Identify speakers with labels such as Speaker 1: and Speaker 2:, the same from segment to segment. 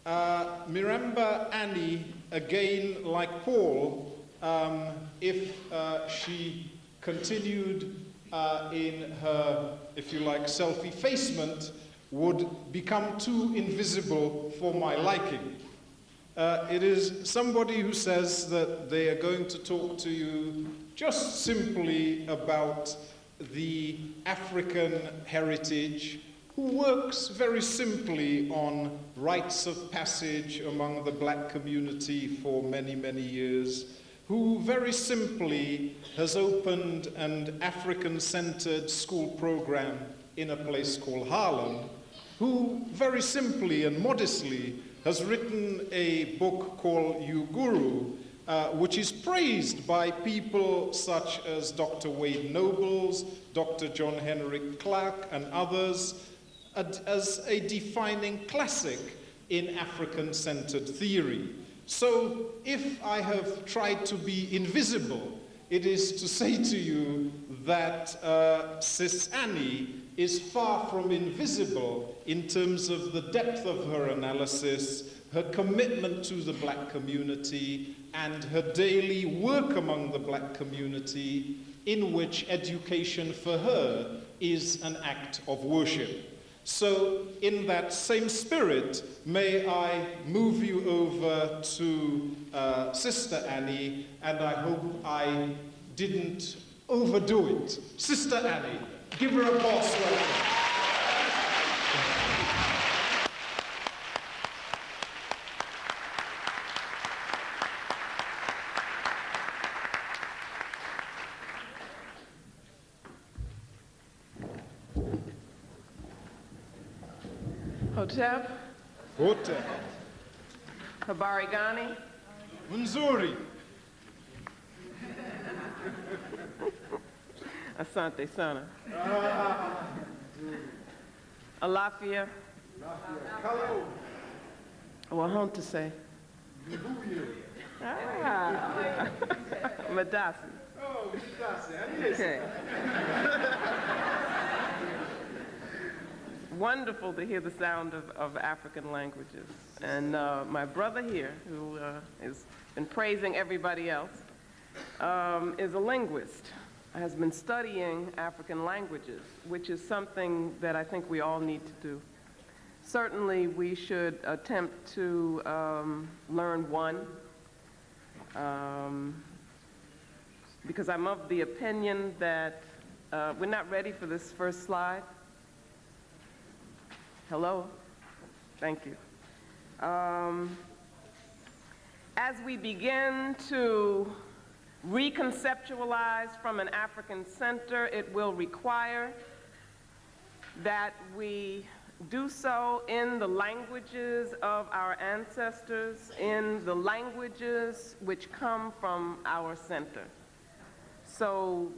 Speaker 1: Marimba Ani, again like Paul, if she continued in her, if you like, self-effacement, would become too invisible for my liking. It is somebody who says that they are going to talk to you just simply about the African heritage, who works very simply on rites of passage among the black community for many, many years, who very simply has opened an African-centered school program in a place called Harlem, who very simply and modestly has written a book called You Guru, which is praised by people such as Dr. Wade Nobles, Dr. John Henrik Clarke, and others, as a defining classic in African-centered theory. So if I have tried to be invisible, it is to say to you that Sis Annie is far from invisible in terms of the depth of her analysis, her commitment to the black community, and her daily work among the black community, in which education for her is an act of worship. So in that same spirit, may I move you over to Sister Annie, and I hope I didn't overdo it. Sister Annie, give her a boss welcome.
Speaker 2: Hotep.
Speaker 1: Hotep.
Speaker 2: Habari Gani.
Speaker 1: Nzuri.
Speaker 2: Asante Sana. Alafia.
Speaker 1: Hello.
Speaker 2: Wahonta say. Madasi.
Speaker 1: Oh, Madasi.
Speaker 2: Okay. Wonderful to hear the sound of African languages. And my brother here, who has been praising everybody else, is a linguist, has been studying African languages, which is something that I think we all need to do. Certainly, we should attempt to learn one, because I'm of the opinion that we're not ready for this first slide. Hello? Thank you. As we begin to reconceptualize from an African center, it will require that we do so in the languages of our ancestors, in the languages which come from our center. So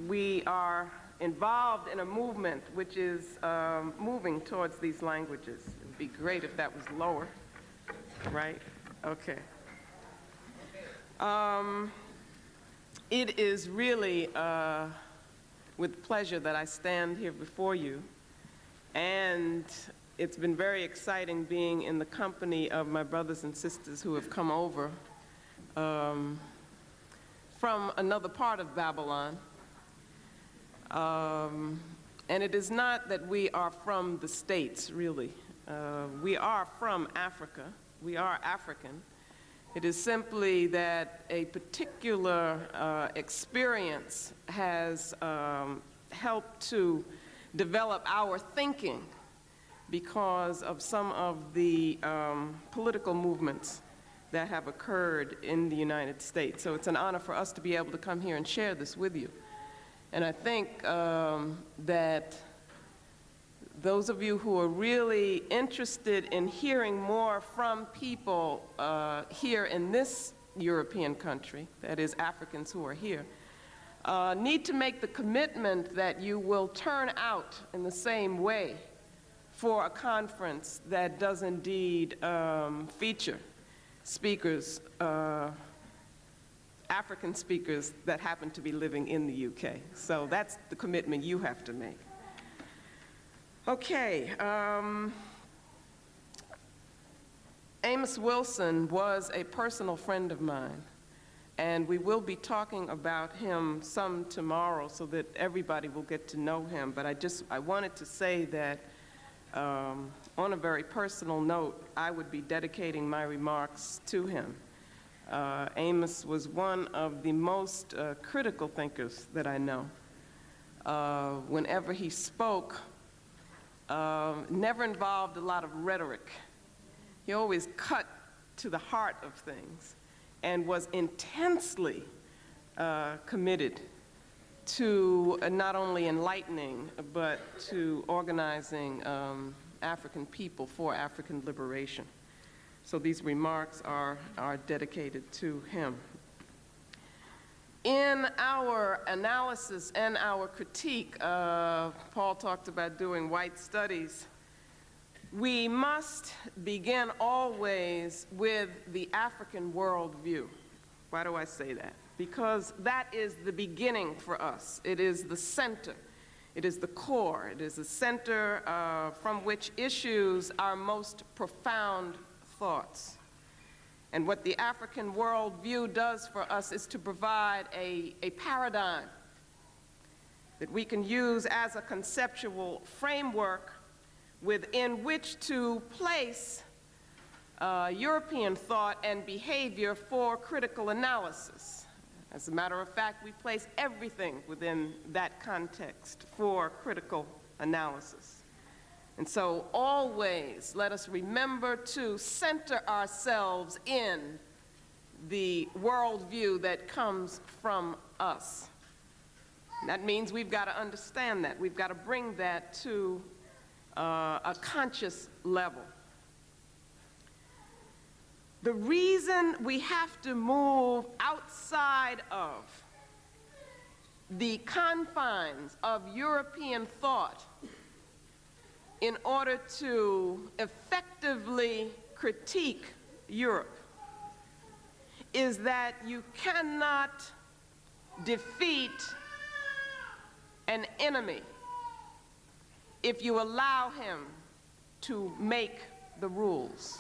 Speaker 2: we are involved in a movement which is moving towards these languages. It would be great if that was lower, right? Okay. It is really with pleasure that I stand here before you, and it's been very exciting being in the company of my brothers and sisters who have come over from another part of Babylon. And it is not that we are from the States, really. We are from Africa. We are African. It is simply that a particular experience has helped to develop our thinking because of some of the political movements that have occurred in the United States. So it's an honor for us to be able to come here and share this with you. And I think that those of you who are really interested in hearing more from people here in this European country, that is Africans who are here, need to make the commitment that you will turn out in the same way for a conference that does indeed feature speakers, African speakers that happen to be living in the UK. So that's the commitment you have to make. Amos Wilson was a personal friend of mine, and we will be talking about him some tomorrow so that everybody will get to know him. But I wanted to say that on a very personal note, I would be dedicating my remarks to him. Amos was one of the most critical thinkers that I know. Whenever he spoke, never involved a lot of rhetoric. He always cut to the heart of things and was intensely committed to not only enlightening, but to organizing African people for African liberation. So these remarks are dedicated to him. In our analysis and our critique, Paul talked about doing white studies. We must begin always with the African worldview. Why do I say that? Because that is the beginning for us. It is the center. It is the core. It is the center from which issues our most profound thoughts. And what the African worldview does for us is to provide a paradigm that we can use as a conceptual framework within which to place European thought and behavior for critical analysis. As a matter of fact, we place everything within that context for critical analysis. And so always let us remember to center ourselves in the worldview that comes from us. And that means we've got to understand that. We've got to bring that to a conscious level. The reason we have to move outside of the confines of European thought in order to effectively critique Europe is that you cannot defeat an enemy if you allow him to make the rules.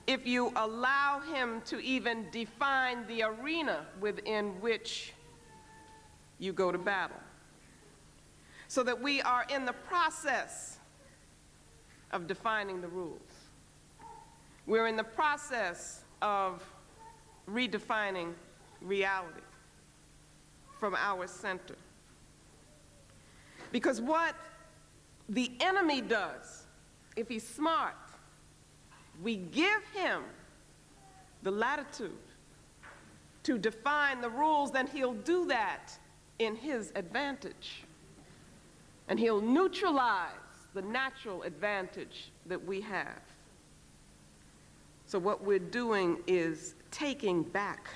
Speaker 2: If you allow him to even define the arena within which you go to battle. So that we are in the process of defining the rules. We're in the process of redefining reality from our center. Because what the enemy does, if he's smart, we give him the latitude to define the rules, then he'll do that in his advantage. And he'll neutralize the natural advantage that we have. So what we're doing is taking back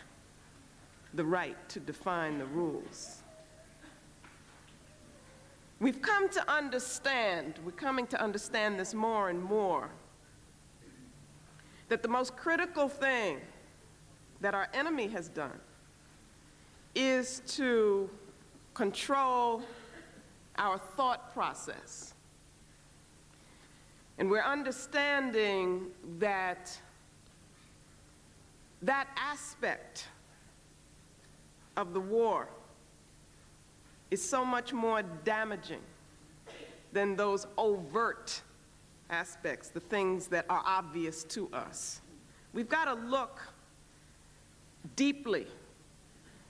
Speaker 2: the right to define the rules. We're coming to understand this more and more, that the most critical thing that our enemy has done is to control our thought process. And we're understanding that that aspect of the war is so much more damaging than those overt aspects, the things that are obvious to us. We've got to look deeply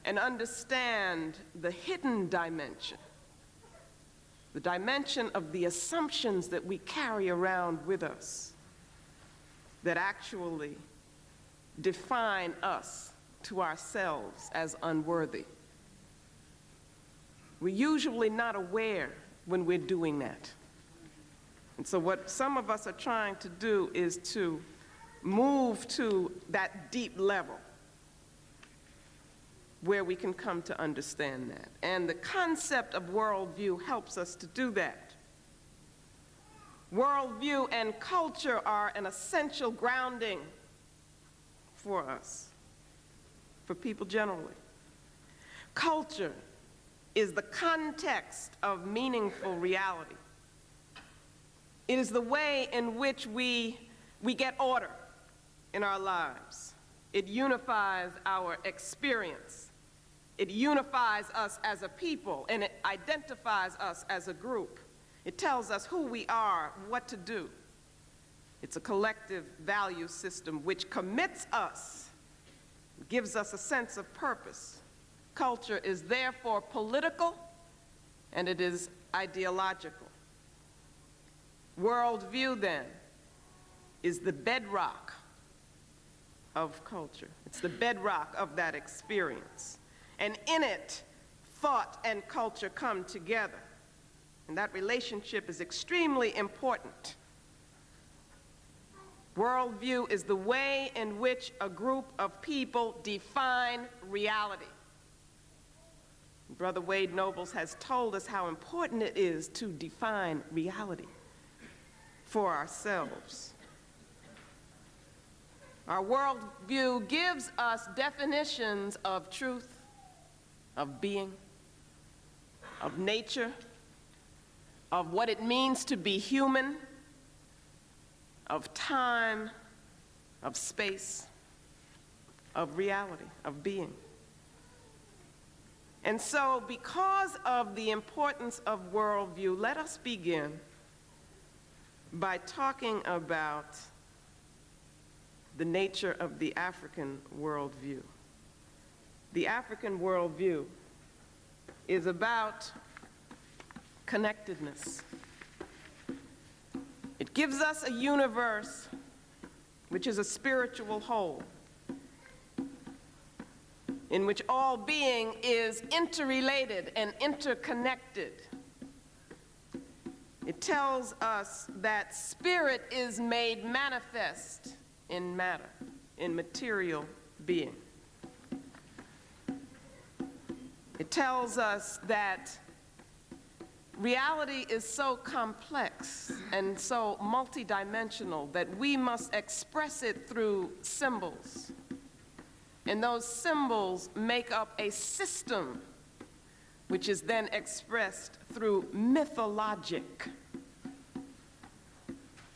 Speaker 2: and understand the hidden dimension, the dimension of the assumptions that we carry around with us that actually define us to ourselves as unworthy. We're usually not aware when we're doing that. And so what some of us are trying to do is to move to that deep level where we can come to understand that. And the concept of worldview helps us to do that. Worldview and culture are an essential grounding for us, for people generally. Culture is the context of meaningful reality. It is the way in which we get order in our lives. It unifies our experience. It unifies us as a people, and it identifies us as a group. It tells us who we are, what to do. It's a collective value system which commits us, gives us a sense of purpose. Culture is therefore political, and it is ideological. Worldview, then, is the bedrock of culture. It's the bedrock of that experience. And in it, thought and culture come together. And that relationship is extremely important. Worldview is the way in which a group of people define reality. Brother Wade Nobles has told us how important it is to define reality for ourselves. Our worldview gives us definitions of truth, of being, of nature, of what it means to be human, of time, of space, of reality, of being. And so, because of the importance of worldview, let us begin by talking about the nature of the African worldview. The African worldview is about connectedness. It gives us a universe which is a spiritual whole, in which all being is interrelated and interconnected. It tells us that spirit is made manifest in matter, in material being. It tells us that reality is so complex and so multidimensional that we must express it through symbols. And those symbols make up a system which is then expressed through mythologic.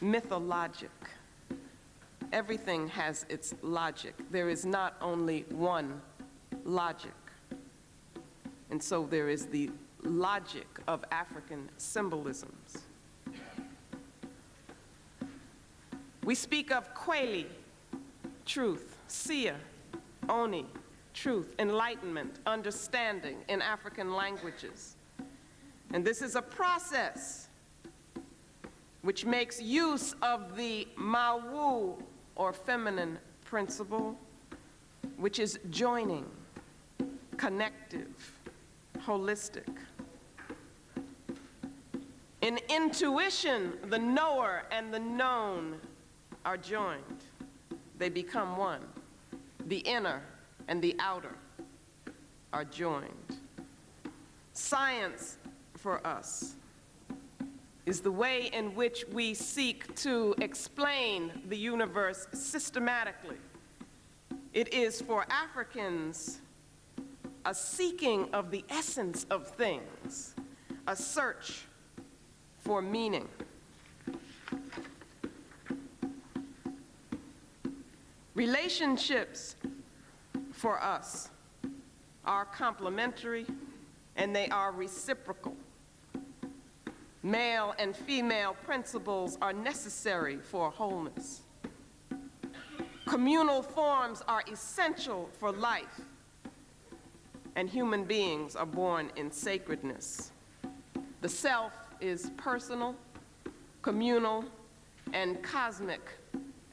Speaker 2: Mythologic. Everything has its logic. There is not only one logic. And so there is the logic of African symbolisms. We speak of Kweli, truth, Sia, Oni, truth, enlightenment, understanding in African languages. And this is a process which makes use of the Mawu, or feminine principle, which is joining, connective, holistic. In intuition, the knower and the known are joined. They become one. The inner and the outer are joined. Science, for us, is the way in which we seek to explain the universe systematically. It is for Africans a seeking of the essence of things, a search for meaning. Relationships for us are complementary and they are reciprocal. Male and female principles are necessary for wholeness. Communal forms are essential for life, and human beings are born in sacredness. The self is personal, communal, and cosmic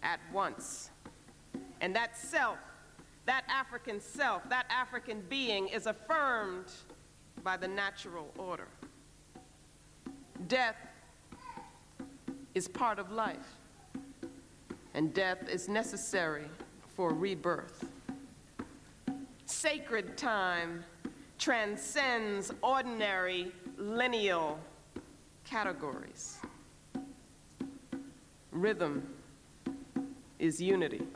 Speaker 2: at once. And that self, that African being is affirmed by the natural order. Death is part of life, and death is necessary for rebirth. Sacred time transcends ordinary lineal categories. Rhythm is unity.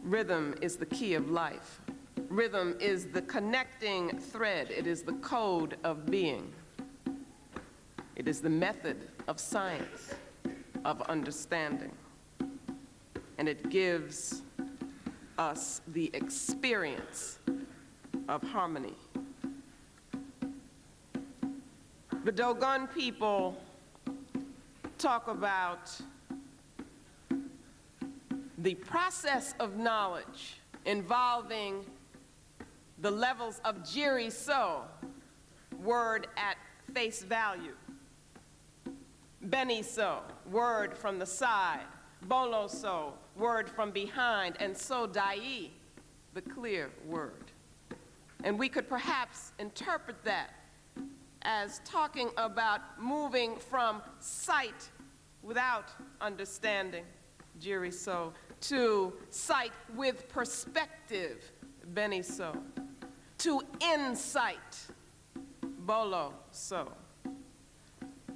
Speaker 2: Rhythm is the key of life. Rhythm is the connecting thread. It is the code of being. It is the method of science, of understanding. And it gives us the experience of harmony. The Dogon people talk about the process of knowledge involving the levels of jiri so, word at face value, beni so, word from the side, bolo so, word from behind, and so dai, the clear word. And we could perhaps interpret that as talking about moving from sight without understanding, jiri so, to sight with perspective, beni so, to insight, bolo so,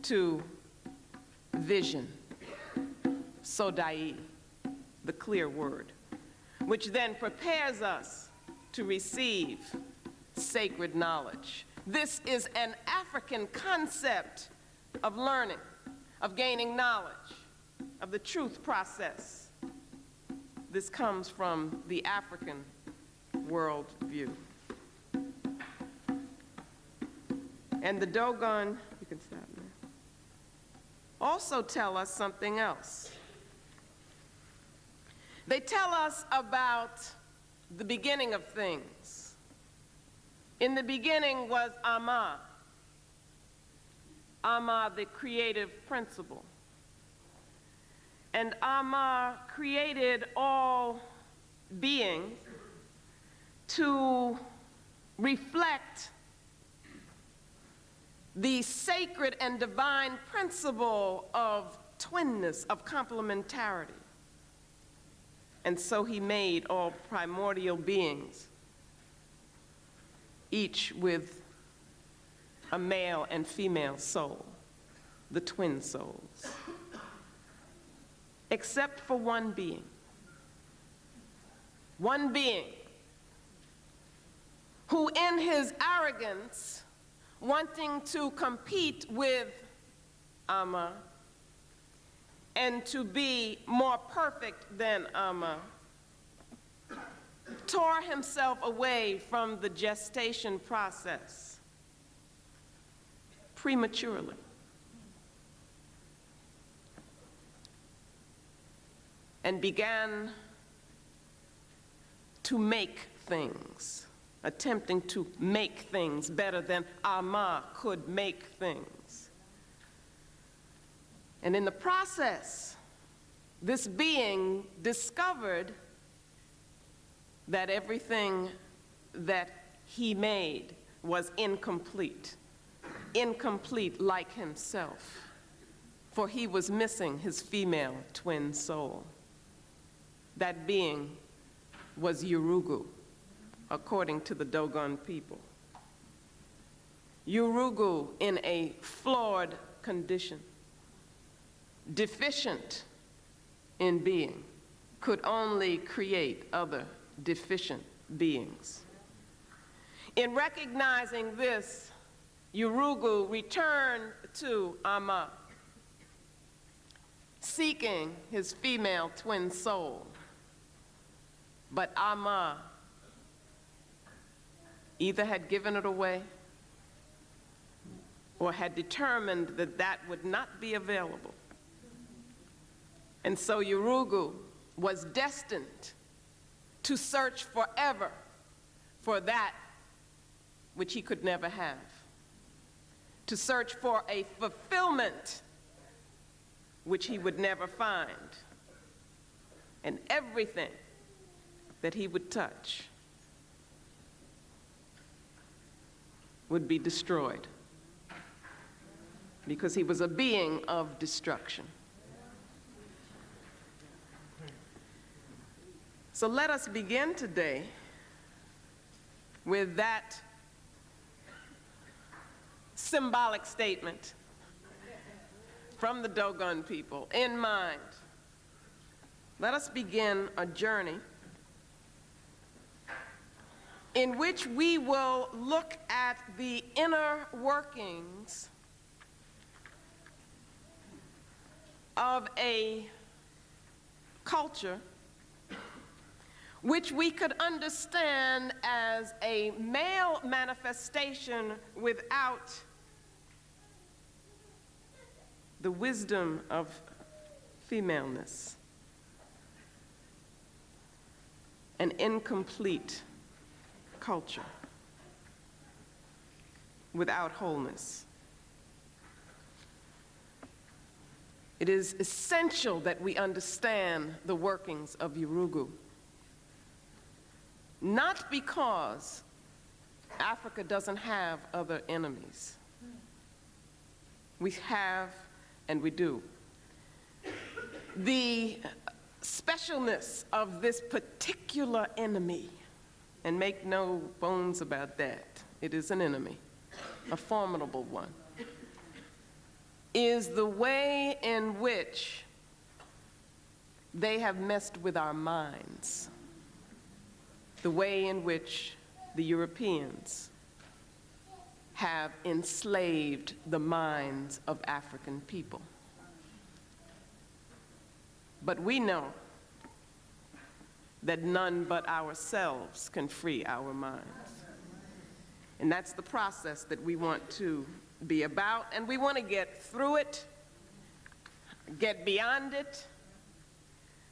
Speaker 2: to vision, so dai, the clear word, which then prepares us to receive sacred knowledge. This is an African concept of learning, of gaining knowledge, of the truth process. This comes from the African worldview. And the Dogon, you can stop now, also tell us something else. They tell us about the beginning of things. In the beginning was Ama, Ama, the creative principle. And Ama created all beings to reflect the sacred and divine principle of twinness, of complementarity. And so he made all primordial beings, each with a male and female soul, the twin souls, except for one being who in his arrogance, wanting to compete with Ama and to be more perfect than Ama, tore himself away from the gestation process prematurely. And began to make things, attempting to make things better than Ama could make things. And in the process, this being discovered that everything that he made was incomplete like himself, for he was missing his female twin soul. That being was Urugu, according to the Dogon people. Urugu in a flawed condition, deficient in being, could only create other deficient beings. In recognizing this, Urugu returned to Ama, seeking his female twin soul. But Ama either had given it away or had determined that that would not be available. And so Urugu was destined to search forever for that which he could never have, to search for a fulfillment which he would never find. And everything that he would touch would be destroyed, because he was a being of destruction. So let us begin today with that symbolic statement from the Dogon people in mind. Let us begin a journey in which we will look at the inner workings of a culture which we could understand as a male manifestation without the wisdom of femaleness, an incomplete culture without wholeness. It is essential that we understand the workings of Yurugu, not because Africa doesn't have other enemies. We have, and we do. The specialness of this particular enemy, and make no bones about that, it is an enemy, a formidable one, is the way in which they have messed with our minds, the way in which the Europeans have enslaved the minds of African people. But we know that none but ourselves can free our minds. And that's the process that we want to be about, and we want to get through it, get beyond it,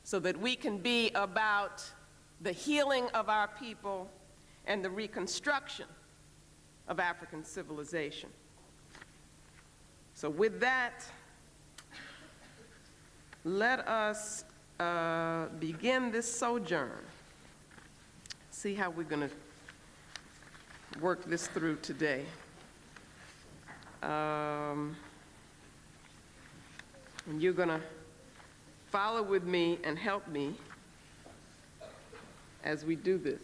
Speaker 2: so that we can be about the healing of our people and the reconstruction of African civilization. So with that, let us begin this sojourn. See how we're going to work this through today. And you're going to follow with me and help me as we do this.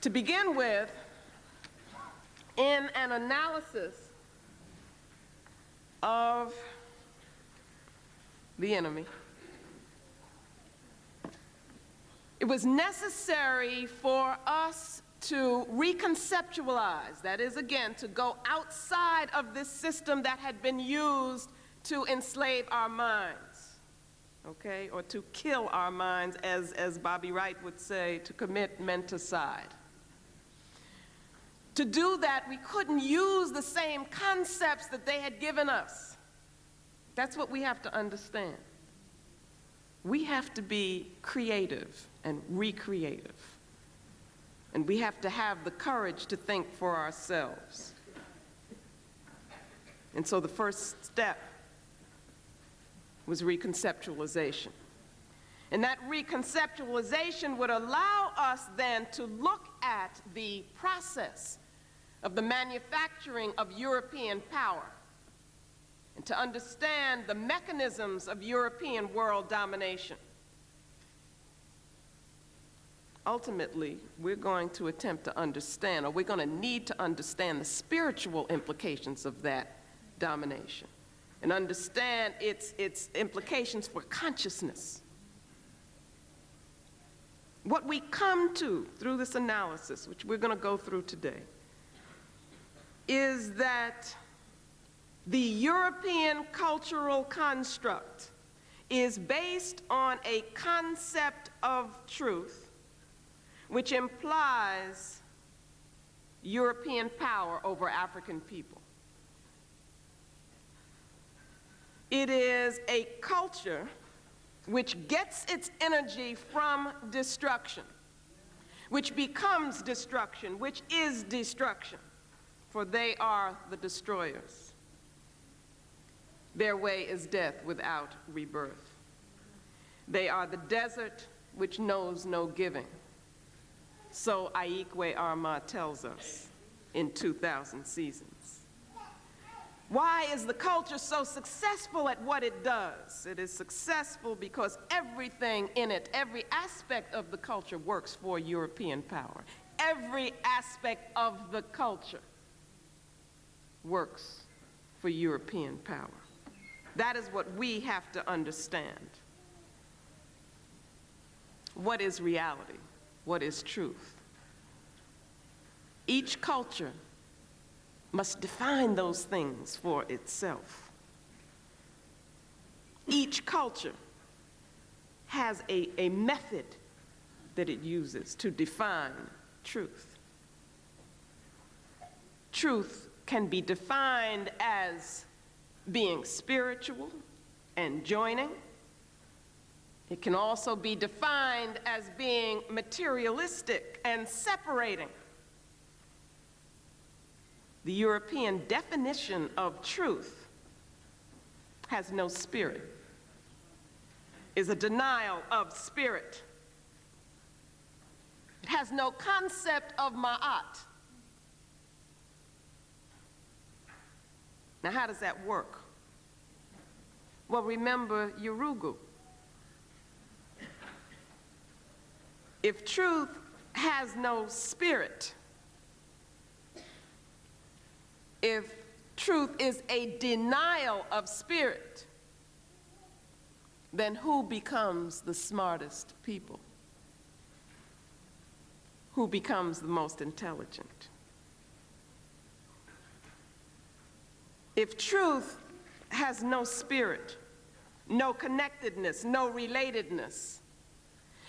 Speaker 2: To begin with, in an analysis of the enemy, it was necessary for us to reconceptualize, that is, again, to go outside of this system that had been used to enslave our minds, okay, or to kill our minds, as Bobby Wright would say, to commit menticide. To do that, we couldn't use the same concepts that they had given us. That's what we have to understand. We have to be creative and recreative. And we have to have the courage to think for ourselves. And so the first step was reconceptualization. And that reconceptualization would allow us then to look at the process of the manufacturing of European power and to understand the mechanisms of European world domination. Ultimately, we're going to attempt to understand, or we're going to need to understand the spiritual implications of that domination and understand its implications for consciousness. What we come to through this analysis, which we're going to go through today, is that the European cultural construct is based on a concept of truth which implies European power over African people. It is a culture which gets its energy from destruction, which becomes destruction, which is destruction, for they are the destroyers. Their way is death without rebirth. They are the desert which knows no giving. So Aikwe Arma tells us in 2000 Seasons. Why is the culture so successful at what it does? It is successful because everything in it, every aspect of the culture works for European power. Every aspect of the culture works for European power. That is what we have to understand. What is reality? What is truth? Each culture must define those things for itself. Each culture has a method that it uses to define truth. Truth can be defined as being spiritual and joining. It can also be defined as being materialistic and separating. The European definition of truth has no spirit, is a denial of spirit. It has no concept of ma'at. Now, how does that work? Well, remember Urugu. If truth has no spirit, if truth is a denial of spirit, then who becomes the smartest people? Who becomes the most intelligent? If truth has no spirit, no connectedness, no relatedness,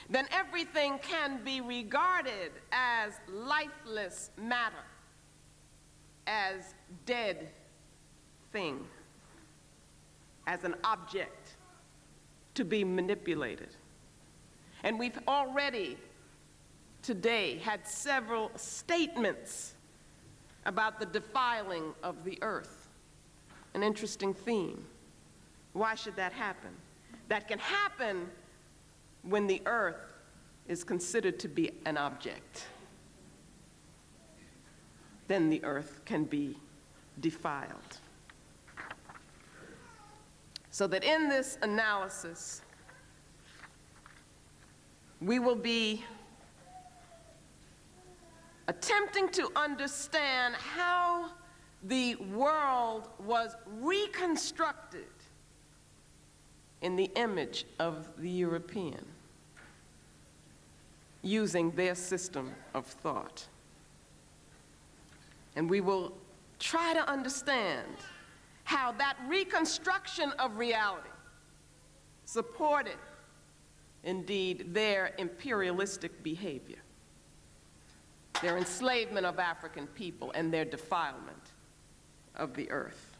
Speaker 2: then everything can be regarded as lifeless matter, as dead thing, as an object to be manipulated. And we've already today had several statements about the defiling of the earth. An interesting theme. Why should that happen? That can happen when the earth is considered to be an object. Then the earth can be defiled. So that in this analysis, we will be attempting to understand how the world was reconstructed in the image of the European, using their system of thought. And we will try to understand how that reconstruction of reality supported, indeed, their imperialistic behavior, their enslavement of African people, and their defilement of the earth.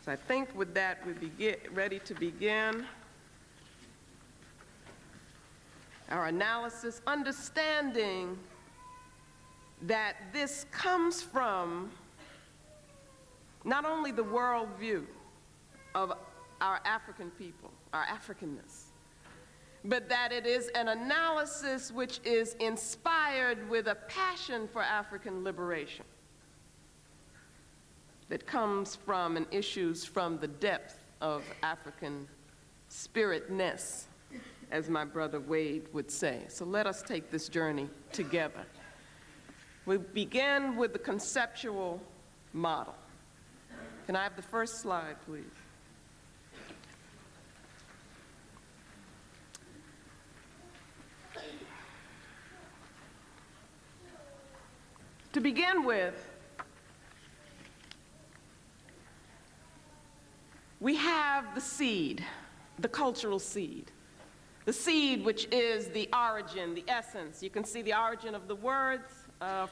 Speaker 2: So I think with that, we're ready to begin our analysis, understanding that this comes from not only the worldview of our African people, our Africanness, but that it is an analysis which is inspired with a passion for African liberation that comes from and issues from the depth of African spiritness, as my brother Wade would say. So let us take this journey together. We begin with the conceptual model. Can I have the first slide, please? To begin with, we have the seed, the cultural seed. The seed which is the origin, the essence. You can see the origin of the words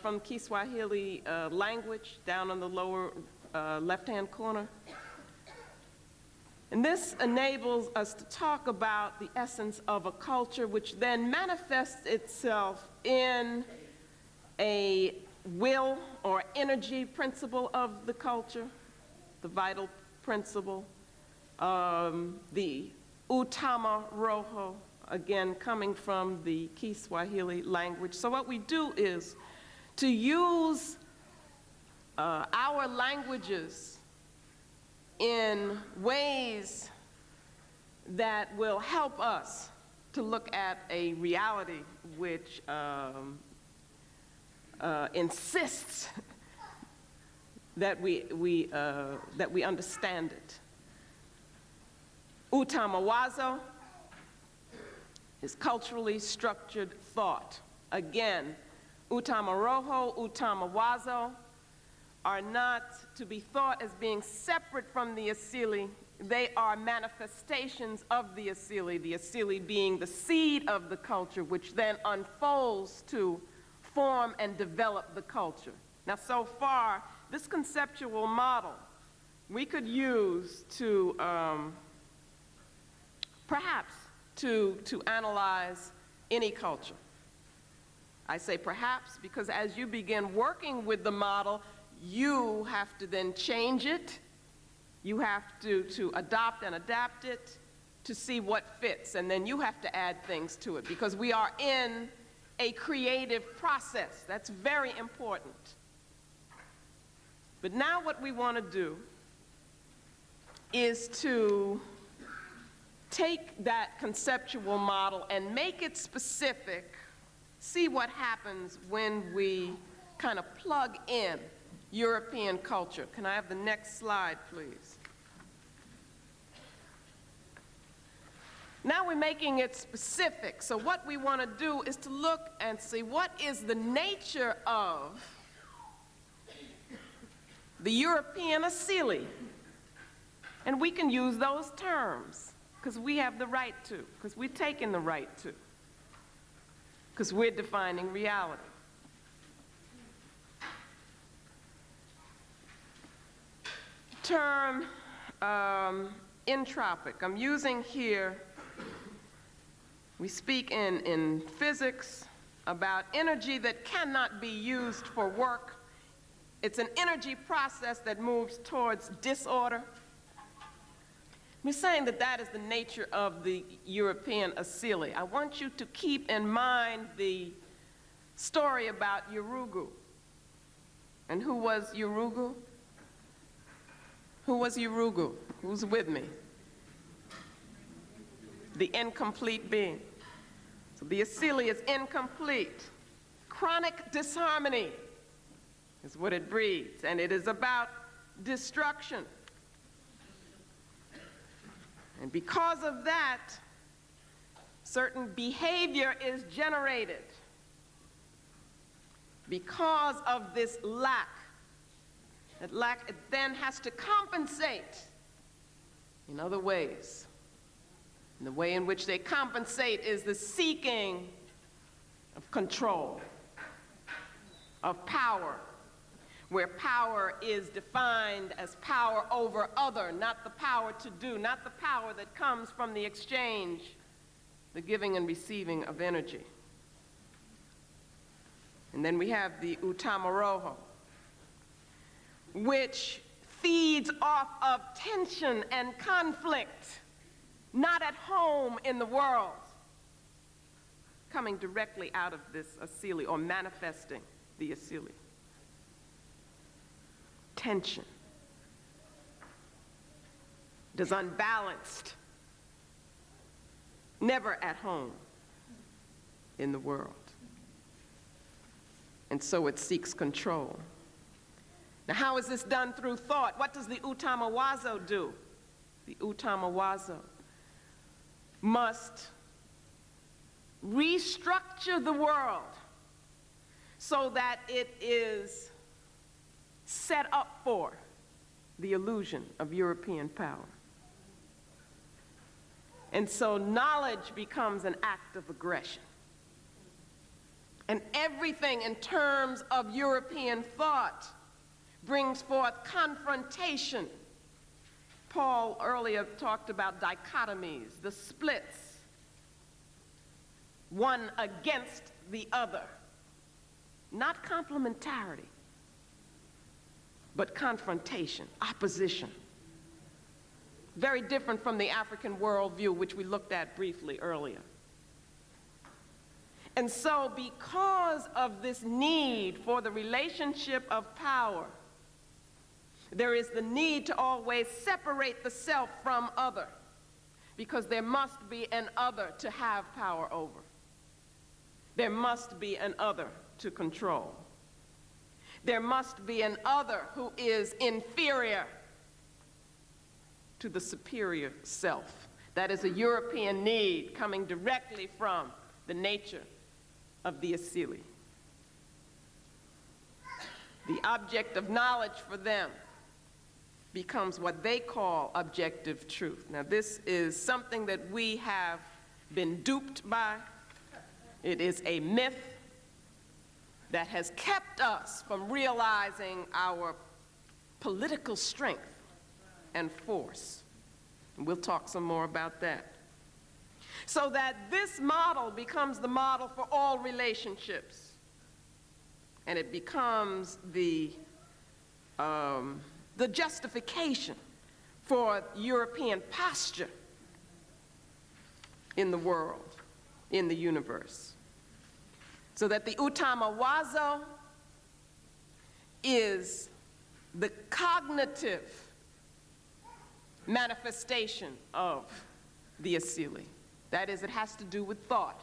Speaker 2: from Kiswahili language down on the lower left-hand corner. And this enables us to talk about the essence of a culture, which then manifests itself in a will or energy principle of the culture, the vital principle, the utama roho, again coming from the Kiswahili language. So what we do is to use our languages in ways that will help us to look at a reality which insists that we understand it. Utamawazo is culturally structured thought. Again, Utamaroho, Utamawazo are not to be thought as being separate from the Asili. They are manifestations of the Asili being the seed of the culture, which then unfolds to form and develop the culture. Now, so far, this conceptual model we could use to perhaps to analyze any culture. I say perhaps because as you begin working with the model, you have to then change it. You have to adopt and adapt it to see what fits, and then you have to add things to it because we are in a creative process. That's very important. But now what we want to do is to take that conceptual model and make it specific, see what happens when we kind of plug in European culture. Can I have the next slide, please? Now we're making it specific. So what we want to do is to look and see what is the nature of the European Asili. And we can use those terms because we have the right to, because we're taking the right to, because we're defining reality. Term entropic. I'm using here, we speak in physics about energy that cannot be used for work. It's an energy process that moves towards disorder. We're saying that that is the nature of the European Asili. I want you to keep in mind the story about Urugu. And who was Urugu? Who was Urugu? Who's with me? The incomplete being. So the Asili is incomplete. Chronic disharmony is what it breeds, and it is about destruction. And because of that, certain behavior is generated. Because of this lack, it then has to compensate in other ways. And the way in which they compensate is the seeking of control, of power, where power is defined as power over other, not the power to do, not the power that comes from the exchange, the giving and receiving of energy. And then we have the Utamaroho, which feeds off of tension and conflict, not at home in the world, coming directly out of this Asili or manifesting the Asili. Tension. It is unbalanced, never at home in the world. And so it seeks control. Now, how is this done? Through thought. What does the Utamawazo do? The Utamawazo must restructure the world so that it is set up for the illusion of European power. And so knowledge becomes an act of aggression. And everything in terms of European thought brings forth confrontation. Paul earlier talked about dichotomies, the splits, one against the other. Not complementarity, but confrontation, opposition. Very different from the African worldview, which we looked at briefly earlier. And so because of this need for the relationship of power, there is the need to always separate the self from other, because there must be an other to have power over. There must be an other to control. There must be an other who is inferior to the superior self. That is a European need coming directly from the nature of the Asili. The object of knowledge for them becomes what they call objective truth. Now, this is something that we have been duped by. It is a myth that has kept us from realizing our political strength and force. And we'll talk some more about that. So that this model becomes the model for all relationships. And it becomes the justification for European posture in the world, in the universe. So that the Utamawazo is the cognitive manifestation of the Asili. That is, it has to do with thought.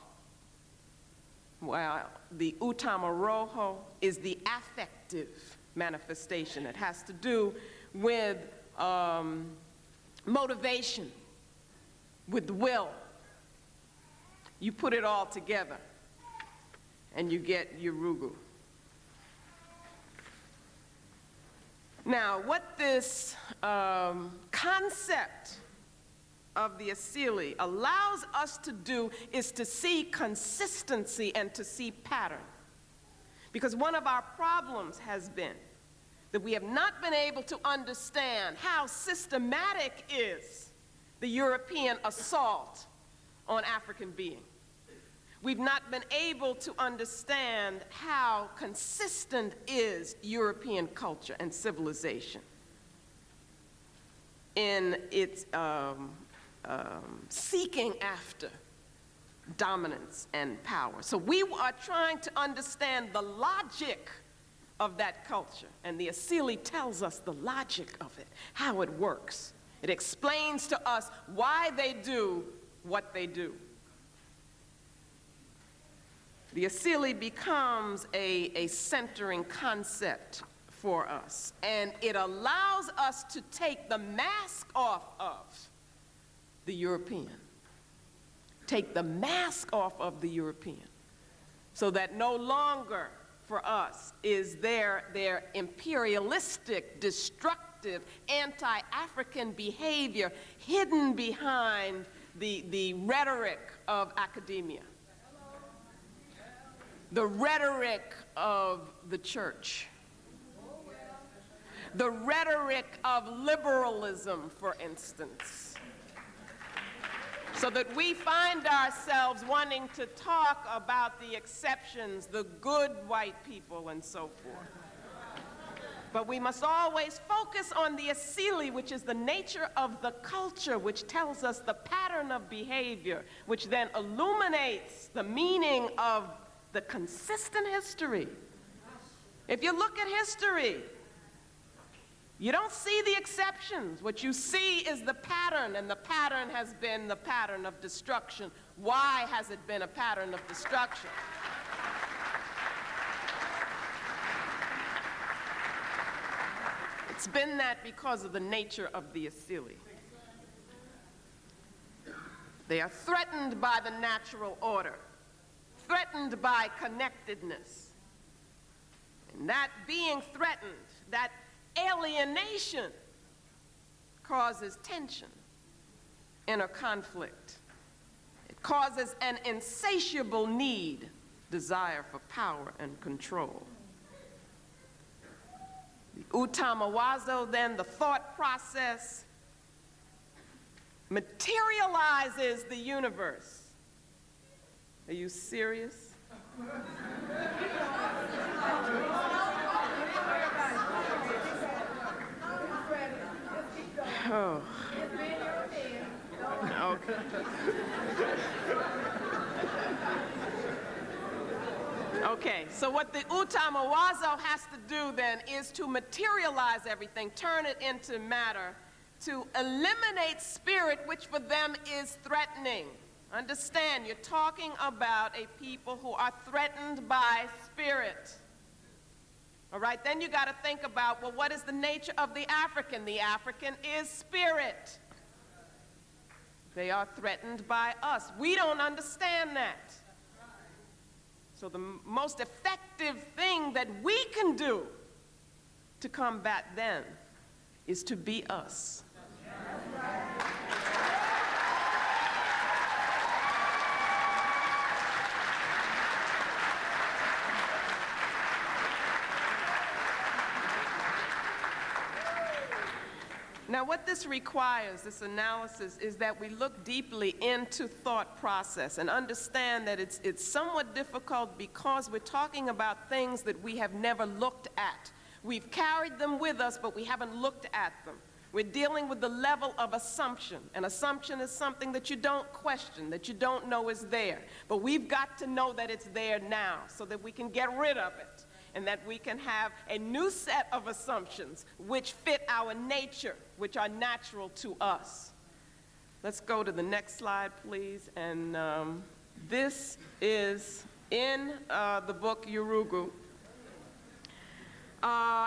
Speaker 2: While the Utamaroho is the affective manifestation. It has to do with motivation, with will. You put it all together and you get Yurugu. Now, what this concept of the Asili allows us to do is to see consistency and to see pattern. Because one of our problems has been that we have not been able to understand how systematic is the European assault on African being. We've not been able to understand how consistent is European culture and civilization in its seeking after dominance and power. So we are trying to understand the logic of that culture, and the Asili tells us the logic of it, how it works. It explains to us why they do what they do. The Asili becomes a centering concept for us, and it allows us to take the mask off of the European. Take the mask off of the European, so that no longer for us is their imperialistic, destructive, anti-African behavior hidden behind the rhetoric of academia, the rhetoric of the church, the rhetoric of liberalism, for instance. So that we find ourselves wanting to talk about the exceptions, the good white people, and so forth. But we must always focus on the Asili, which is the nature of the culture, which tells us the pattern of behavior, which then illuminates the meaning of the consistent history. If you look at history, you don't see the exceptions. What you see is the pattern, and the pattern has been the pattern of destruction. Why has it been a pattern of destruction? It's been that because of the nature of the Asili. They are threatened by the natural order, threatened by connectedness. And that being threatened, that alienation causes tension, inner conflict. It causes an insatiable need, desire for power and control. The Utamawazo, then, the thought process, materializes the universe. Are you serious? Oh. Okay. Okay, so what the Utamawazo has to do then is to materialize everything, turn it into matter, to eliminate spirit, which for them is threatening. Understand, you're talking about a people who are threatened by spirit. All right, then you got to think about, well, what is the nature of the African? The African is spirit. They are threatened by us. We don't understand that. So the most effective thing that we can do to combat them is to be us. Now, what this requires, this analysis, is that we look deeply into thought process and understand that it's somewhat difficult because we're talking about things that we have never looked at. We've carried them with us, but we haven't looked at them. We're dealing with the level of assumption. An assumption is something that you don't question, that you don't know is there. But we've got to know that it's there now so that we can get rid of it, and that we can have a new set of assumptions which fit our nature, which are natural to us. Let's go to the next slide, please. And this is in the book Yurugu.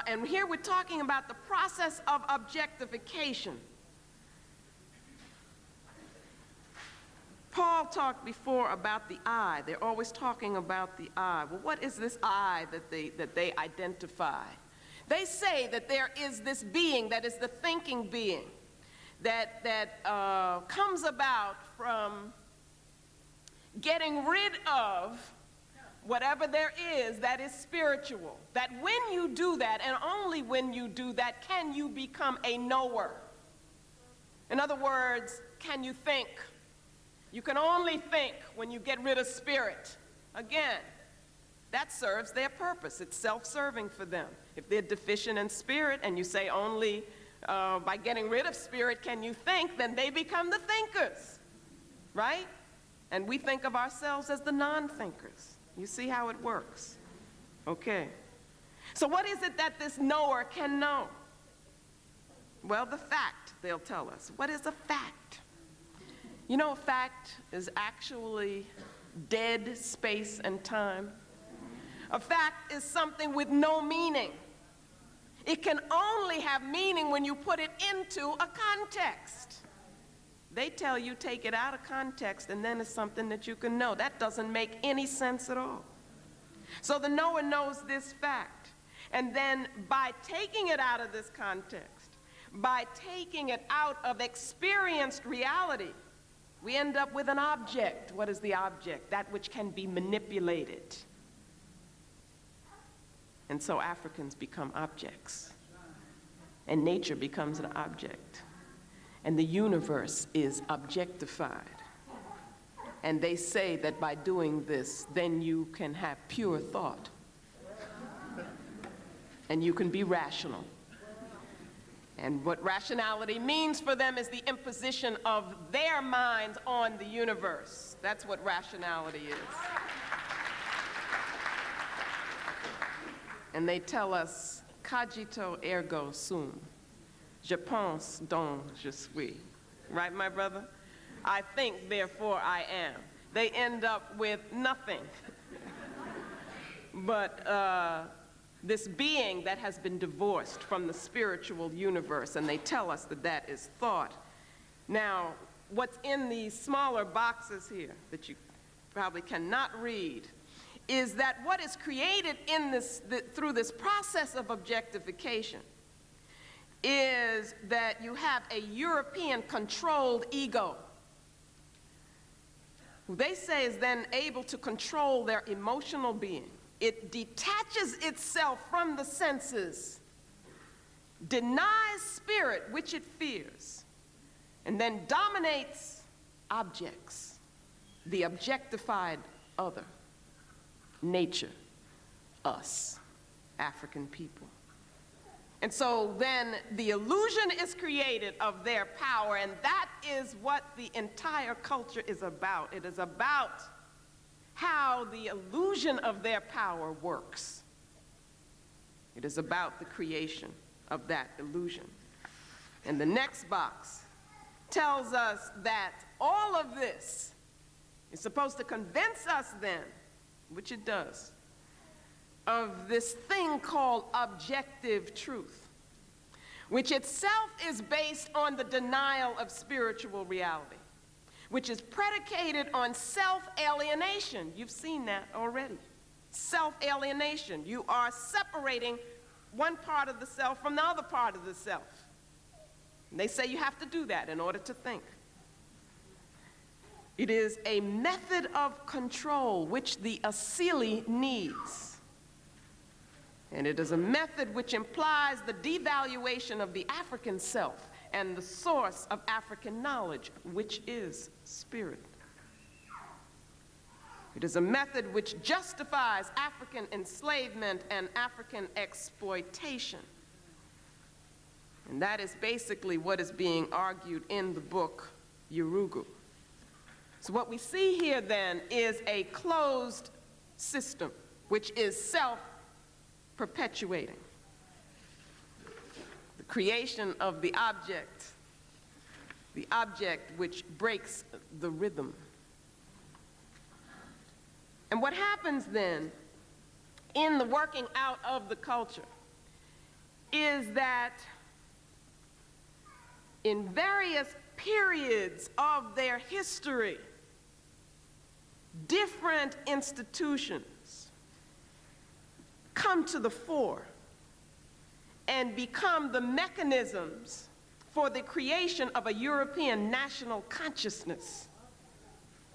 Speaker 2: And here we're talking about the process of objectification. Paul talked before about the I. They're always talking about the I. Well, what is this I that they identify? They say that there is this being that is the thinking being that comes about from getting rid of whatever there is that is spiritual. That when you do that, and only when you do that, can you become a knower. In other words, can you think? You can only think when you get rid of spirit. Again, that serves their purpose. It's self-serving for them. If they're deficient in spirit and you say only by getting rid of spirit can you think, then they become the thinkers, right? And we think of ourselves as the non-thinkers. You see how it works? Okay. So what is it that this knower can know? Well, the fact, they'll tell us. What is a fact? You know, a fact is actually dead space and time. A fact is something with no meaning. It can only have meaning when you put it into a context. They tell you take it out of context and then it's something that you can know. That doesn't make any sense at all. So the knower knows this fact. And then by taking it out of this context, by taking it out of experienced reality, we end up with an object. What is the object? That which can be manipulated. And so Africans become objects. And nature becomes an object. And the universe is objectified. And they say that by doing this, then you can have pure thought. And you can be rational. And what rationality means for them is the imposition of their minds on the universe. That's what rationality is. And they tell us, cogito ergo sum. Je pense donc je suis. Right, my brother? I think, therefore I am. They end up with nothing but this being that has been divorced from the spiritual universe, and they tell us that that is thought. Now, what's in these smaller boxes here that you probably cannot read is that what is created in this, through this process of objectification is that you have a European controlled ego, who they say is then able to control their emotional being. It detaches itself from the senses, denies spirit, which it fears, and then dominates objects, the objectified other, nature, us, African people. And so then the illusion is created of their power, and that is what the entire culture is about. It is about how the illusion of their power works. It is about the creation of that illusion. And the next box tells us that all of this is supposed to convince us then, which it does, of this thing called objective truth, which itself is based on the denial of spiritual reality, which is predicated on self-alienation. You've seen that already. Self-alienation. You are separating one part of the self from the other part of the self. And they say you have to do that in order to think. It is a method of control which the asili needs. And it is a method which implies the devaluation of the African self and the source of African knowledge, which is spirit. It is a method which justifies African enslavement and African exploitation. And that is basically what is being argued in the book Yurugu. So what we see here then is a closed system which is self-perpetuating. The creation of the object which breaks the rhythm. And what happens then in the working out of the culture is that in various periods of their history, different institutions come to the fore and become the mechanisms for the creation of a European national consciousness.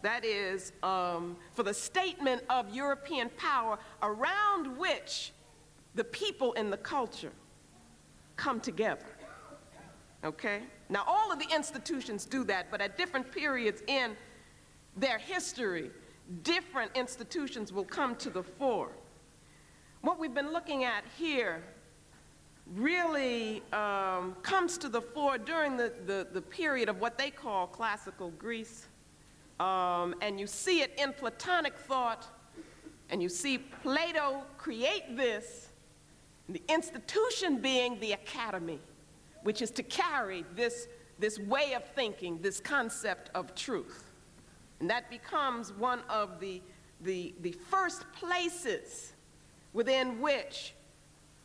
Speaker 2: That is, for the statement of European power around which the people in the culture come together. Okay? Now, all of the institutions do that, but at different periods in their history, different institutions will come to the fore. What we've been looking at here really comes to the fore during the period of what they call classical Greece. And you see it in Platonic thought, and you see Plato create this, the institution being the academy, which is to carry this way of thinking, this concept of truth. And that becomes one of the first places within which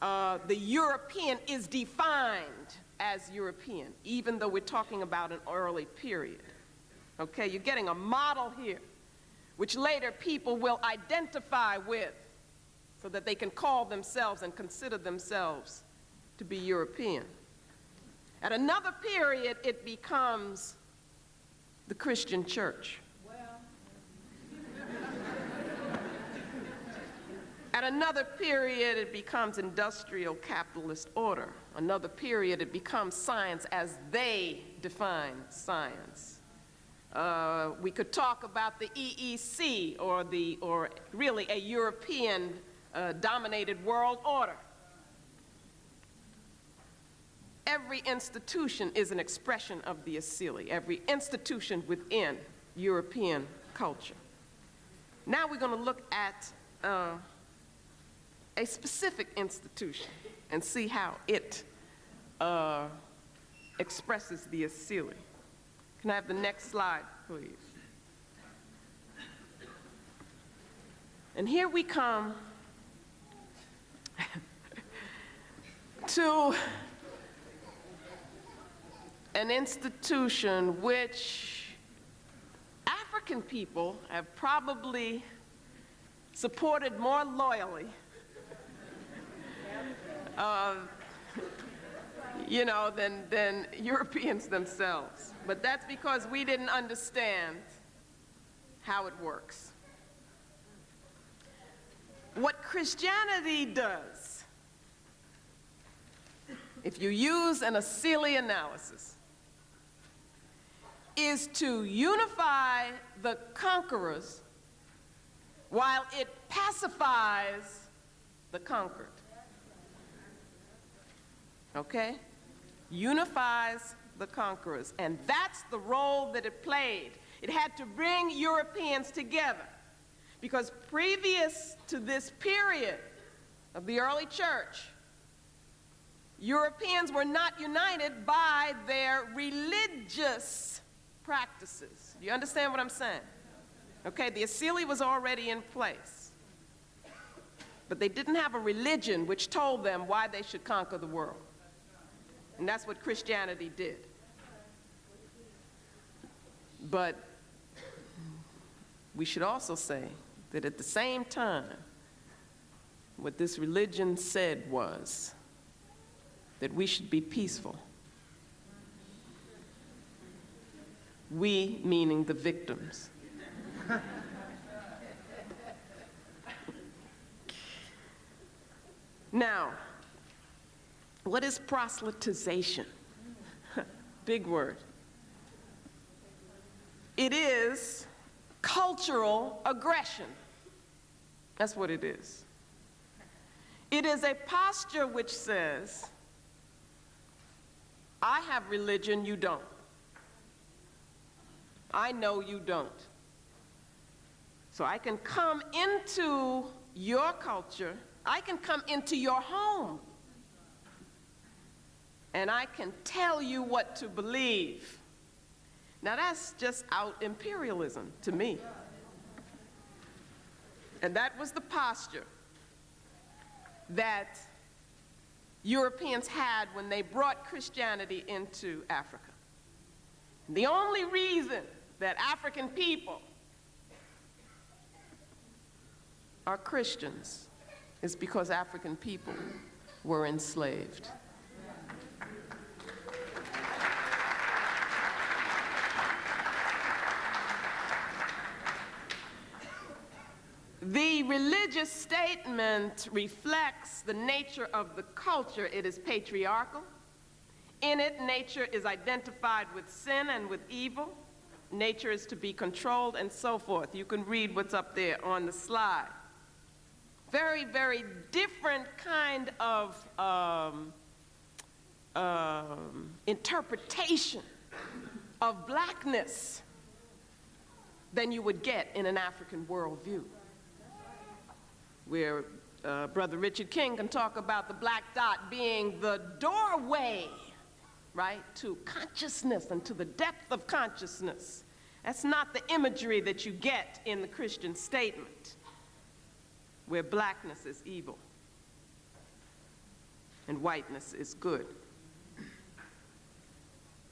Speaker 2: the European is defined as European, even though we're talking about an early period. Okay, you're getting a model here, which later people will identify with so that they can call themselves and consider themselves to be European. At another period, it becomes the Christian church. At another period, it becomes industrial capitalist order. Another period, it becomes science as they define science. We could talk about the EEC or really a European dominated world order. Every institution is an expression of the asili, every institution within European culture. Now we're going to look at a specific institution and see how it expresses the asili. Can I have the next slide, please? And here we come to an institution which African people have probably supported more loyally than Europeans themselves. But that's because we didn't understand how it works. What Christianity does, if you use an asili analysis, is to unify the conquerors while it pacifies the conquered. Okay? Unifies the conquerors. And that's the role that it played. It had to bring Europeans together. Because previous to this period of the early church, Europeans were not united by their religious practices. Do you understand what I'm saying? Okay, the asili was already in place. But they didn't have a religion which told them why they should conquer the world. And that's what Christianity did. But we should also say that at the same time, what this religion said was that we should be peaceful. We, meaning the victims. Now, what is proselytization? Big word. It is cultural aggression. That's what it is. It is a posture which says, I have religion, you don't. I know you don't. So I can come into your culture, I can come into your home, and I can tell you what to believe. Now that's just out imperialism to me. And that was the posture that Europeans had when they brought Christianity into Africa. The only reason that African people are Christians is because African people were enslaved. The religious statement reflects the nature of the culture. It is patriarchal. In it, nature is identified with sin and with evil. Nature is to be controlled and so forth. You can read what's up there on the slide. Very, very different kind of interpretation of blackness than you would get in an African worldview, where Brother Richard King can talk about the black dot being the doorway, right, to consciousness and to the depth of consciousness. That's not the imagery that you get in the Christian statement, where blackness is evil and whiteness is good.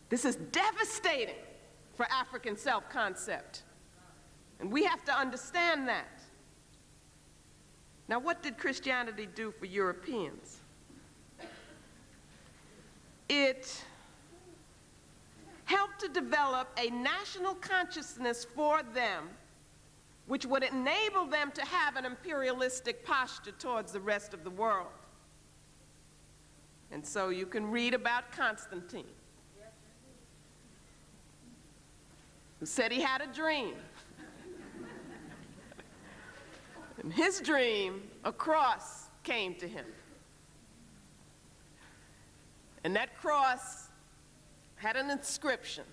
Speaker 2: This is devastating for African self-concept, and we have to understand that. Now, what did Christianity do for Europeans? It helped to develop a national consciousness for them, which would enable them to have an imperialistic posture towards the rest of the world. And so you can read about Constantine, who said he had a dream. In his dream, a cross came to him. And that cross had an inscription.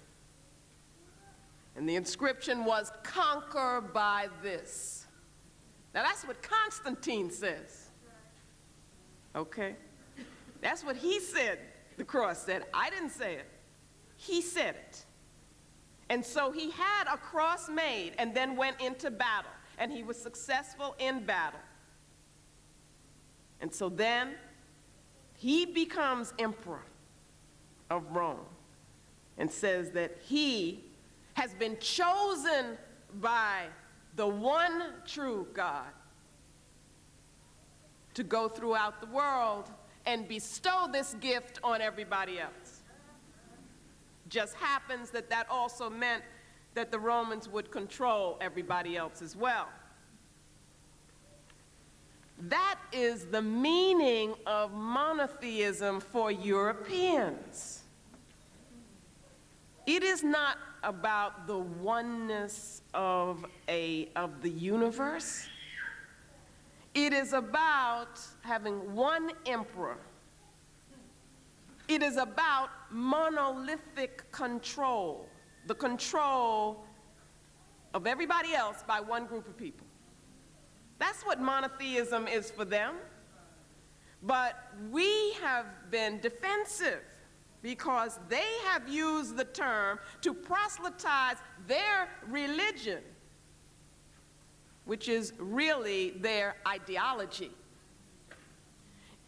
Speaker 2: And the inscription was, "Conquer by this." Now that's what Constantine says. Okay? That's what he said, the cross said. I didn't say it. He said it. And so he had a cross made and then went into battle. And he was successful in battle. And so then he becomes emperor of Rome and says that he has been chosen by the one true God to go throughout the world and bestow this gift on everybody else. Just happens that that also meant that the Romans would control everybody else as well. That is the meaning of monotheism for Europeans. It is not about the oneness of the universe. It is about having one emperor. It is about monolithic control, the control of everybody else by one group of people. That's what monotheism is for them. But we have been defensive because they have used the term to proselytize their religion, which is really their ideology.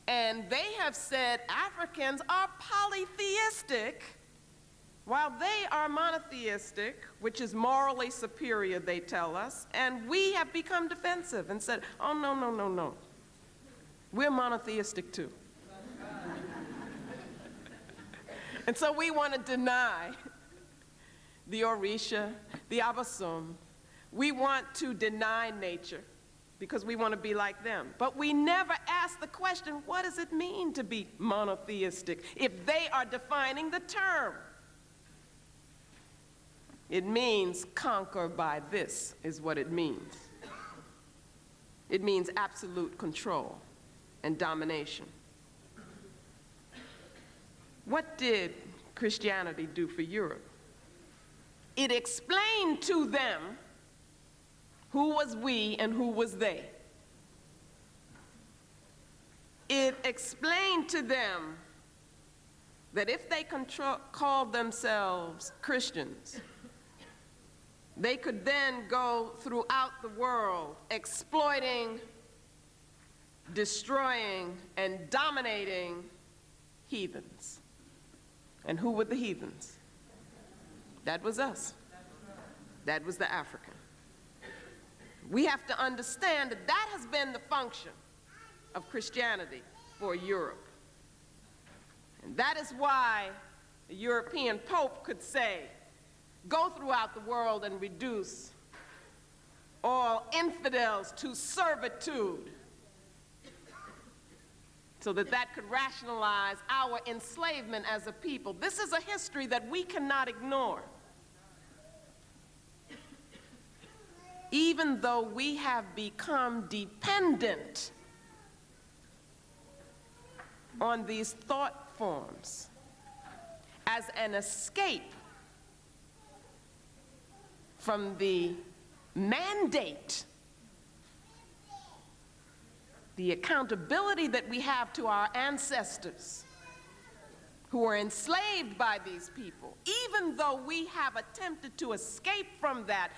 Speaker 2: And they have said Africans are polytheistic while they are monotheistic, which is morally superior, they tell us, and we have become defensive and said, oh, no, no, no, no. We're monotheistic too. And so we want to deny the Orisha, the Abasum. We want to deny nature because we want to be like them. But we never ask the question, what does it mean to be monotheistic if they are defining the term? It means conquer by this is what it means. It means absolute control and domination. What did Christianity do for Europe? It explained to them who was we and who was they. It explained to them that if they called themselves Christians, they could then go throughout the world exploiting, destroying, and dominating heathens. And who were the heathens? That was us. That was the African. We have to understand that that has been the function of Christianity for Europe. And that is why the European Pope could say, go throughout the world and reduce all infidels to servitude, so that that could rationalize our enslavement as a people. This is a history that we cannot ignore. Even though we have become dependent on these thought forms as an escape from the mandate, the accountability that we have to our ancestors who were enslaved by these people, even though we have attempted to escape from that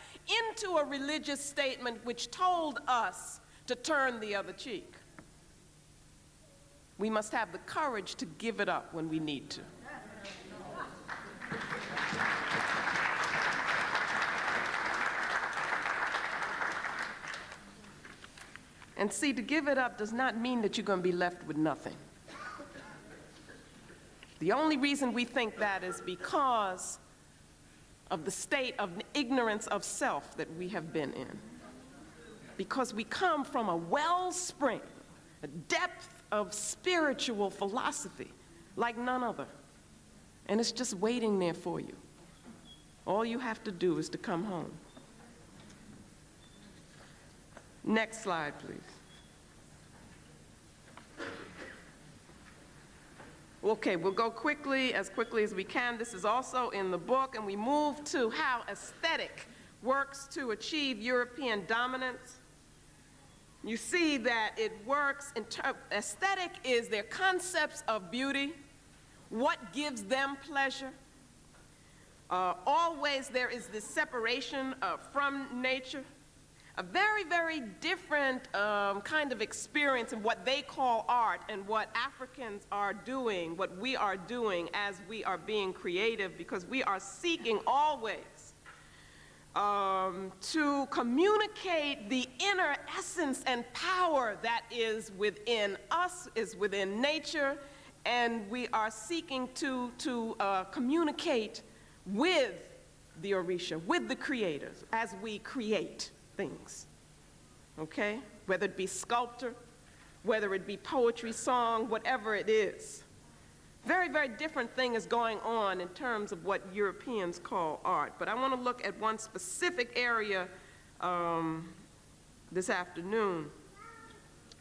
Speaker 2: into a religious statement which told us to turn the other cheek. We must have the courage to give it up when we need to. And see, to give it up does not mean that you're going to be left with nothing. The only reason we think that is because of the state of ignorance of self that we have been in. Because we come from a wellspring, a depth of spiritual philosophy like none other. And it's just waiting there for you. All you have to do is to come home. Next slide, please. Okay, we'll go quickly as we can. This is also in the book, and we move to how aesthetic works to achieve European dominance. You see that it works aesthetic is their concepts of beauty, what gives them pleasure. Always there is this separation from nature. A very, very different kind of experience in what they call art and what Africans are doing, what we are doing as we are being creative, because we are seeking always to communicate the inner essence and power that is within us, is within nature, and we are seeking to communicate with the Orisha, with the creators, as we create things, okay? Whether it be sculpture, whether it be poetry, song, whatever it is. Very, very different thing is going on in terms of what Europeans call art. But I want to look at one specific area this afternoon,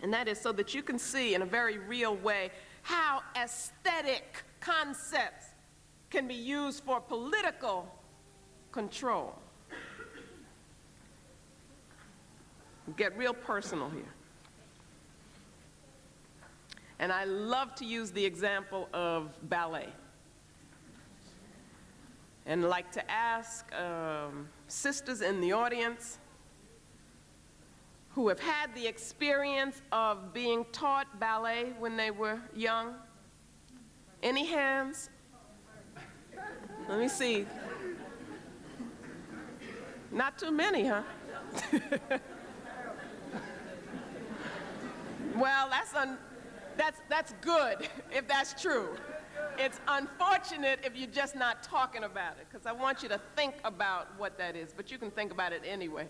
Speaker 2: and that is so that you can see in a very real way how aesthetic concepts can be used for political control. Get real personal here. And I love to use the example of ballet. And like to ask sisters in the audience who have had the experience of being taught ballet when they were young. Any hands? Let me see. Not too many, huh? Well, that's good, if that's true. It's unfortunate if you're just not talking about it, because I want you to think about what that is, but you can think about it anyway.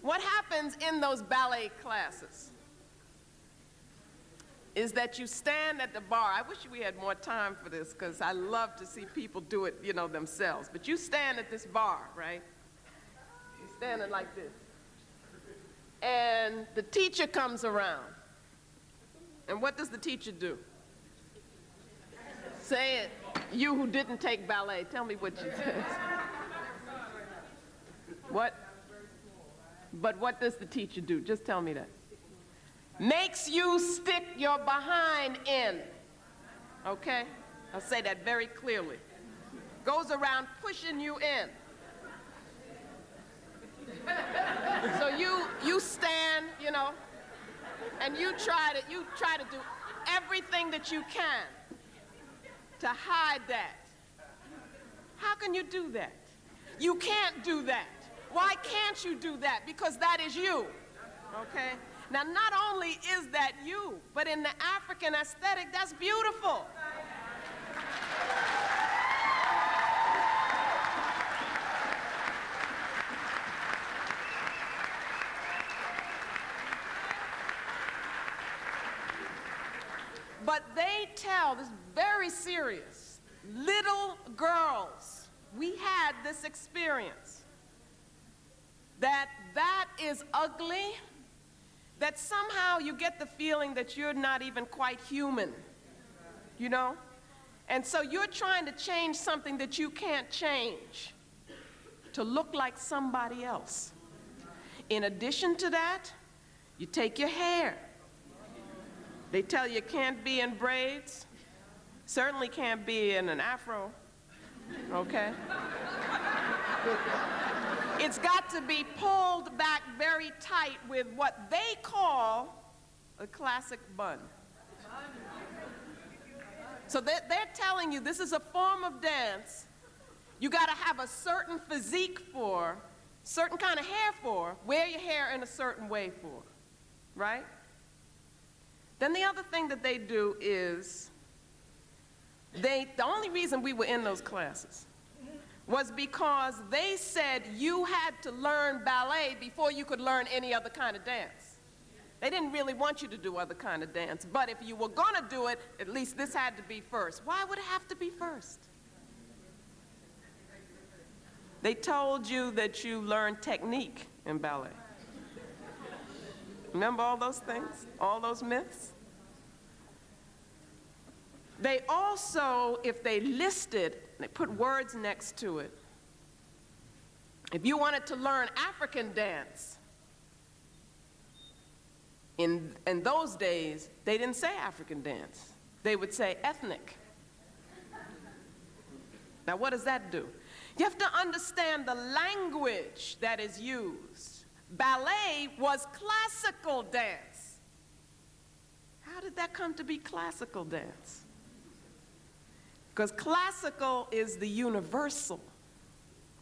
Speaker 2: What happens in those ballet classes is that you stand at the bar. I wish we had more time for this, because I love to see people do it, you know, themselves. But you stand at this bar, right? You're standing like this. And the teacher comes around. And what does the teacher do? Say it. You who didn't take ballet, tell me what you said. What? But what does the teacher do? Just tell me that. Makes you stick your behind in. Okay? I'll say that very clearly. Goes around pushing you in. So you stand, you know, and you try to do everything that you can to hide that. How can you do that? You can't do that. Why can't you do that? Because that is you. Okay? Now, not only is that you, but in the African aesthetic, that's beautiful. But they tell, this is very serious, little girls, we had this experience, that is ugly, that somehow you get the feeling that you're not even quite human, you know? And so you're trying to change something that you can't change to look like somebody else. In addition to that, you take your hair. They tell you it can't be in braids, certainly can't be in an afro, okay? It's got to be pulled back very tight with what they call a classic bun. So they're telling you this is a form of dance you got to have a certain physique for, certain kind of hair for, wear your hair in a certain way for, right? Then the other thing that they do is, the only reason we were in those classes was because they said you had to learn ballet before you could learn any other kind of dance. They didn't really want you to do other kind of dance, but if you were gonna do it, at least this had to be first. Why would it have to be first? They told you that you learned technique in ballet. Remember all those things? All those myths? They also, if they listed, they put words next to it. If you wanted to learn African dance, in those days, they didn't say African dance. They would say ethnic. Now, what does that do? You have to understand the language that is used. Ballet was classical dance. How did that come to be classical dance? Because classical is the universal.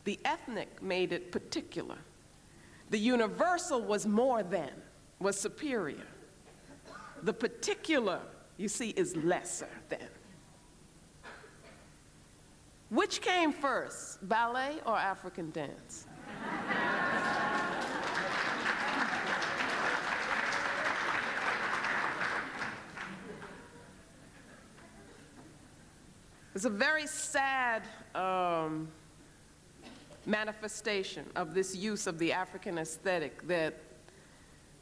Speaker 2: The ethnic made it particular. The universal was more than, was superior. The particular, you see, is lesser than. Which came first, ballet or African dance? It's a very sad manifestation of this use of the African aesthetic that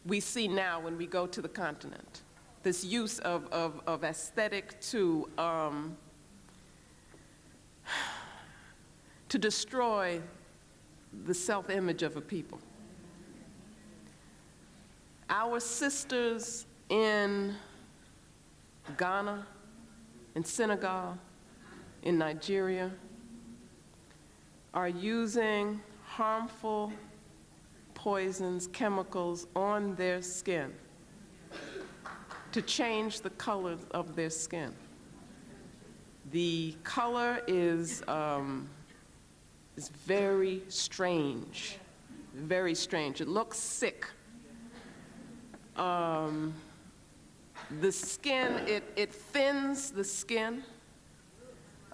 Speaker 2: we see now when we go to the continent. This use of aesthetic to destroy the self-image of a people. Our sisters in Ghana, in Senegal, in Nigeria, are using harmful poisons, chemicals on their skin to change the color of their skin. The color is very strange, very strange. It looks sick. The skin, it thins the skin.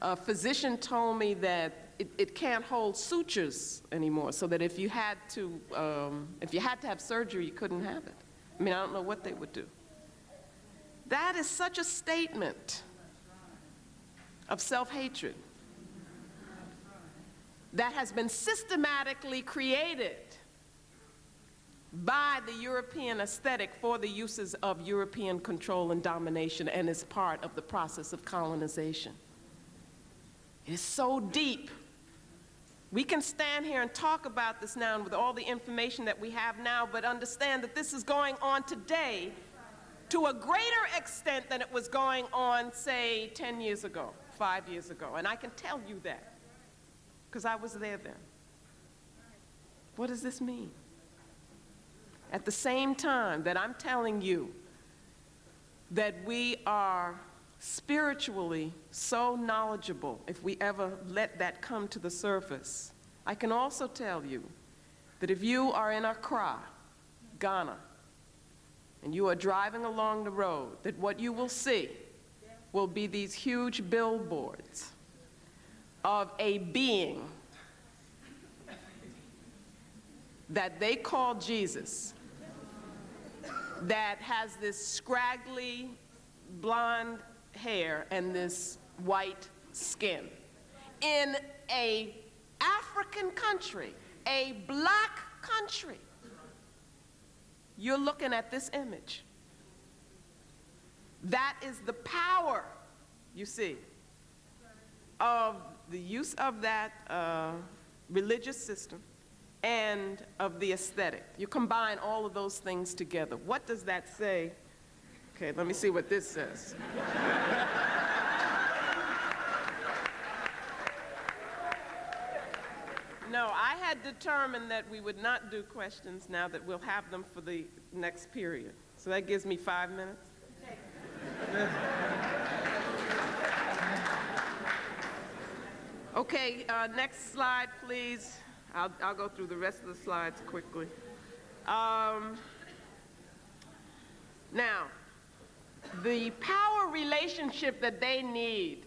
Speaker 2: A physician told me that it can't hold sutures anymore, so that if you had to have surgery, you couldn't have it. I mean, I don't know what they would do. That is such a statement of self-hatred that has been systematically created by the European aesthetic for the uses of European control and domination, and is part of the process of colonization. It is so deep. We can stand here and talk about this now and with all the information that we have now, but understand that this is going on today to a greater extent than it was going on, say, 10 years ago, 5 years ago. And I can tell you that, because I was there then. What does this mean? At the same time that I'm telling you that we are spiritually so knowledgeable, if we ever let that come to the surface, I can also tell you that if you are in Accra, Ghana, and you are driving along the road, that what you will see will be these huge billboards of a being that they call Jesus, that has this scraggly blonde hair and this white skin in a African country, a black country. You're looking at this image. That is the power, you see, of the use of that religious system and of the aesthetic. You combine all of those things together. What does that say? Okay, let me see what this says. No, I had determined that we would not do questions now, that we'll have them for the next period. So that gives me 5 minutes. Okay, next slide, please. I'll go through the rest of the slides quickly. Now, the power relationship that they need,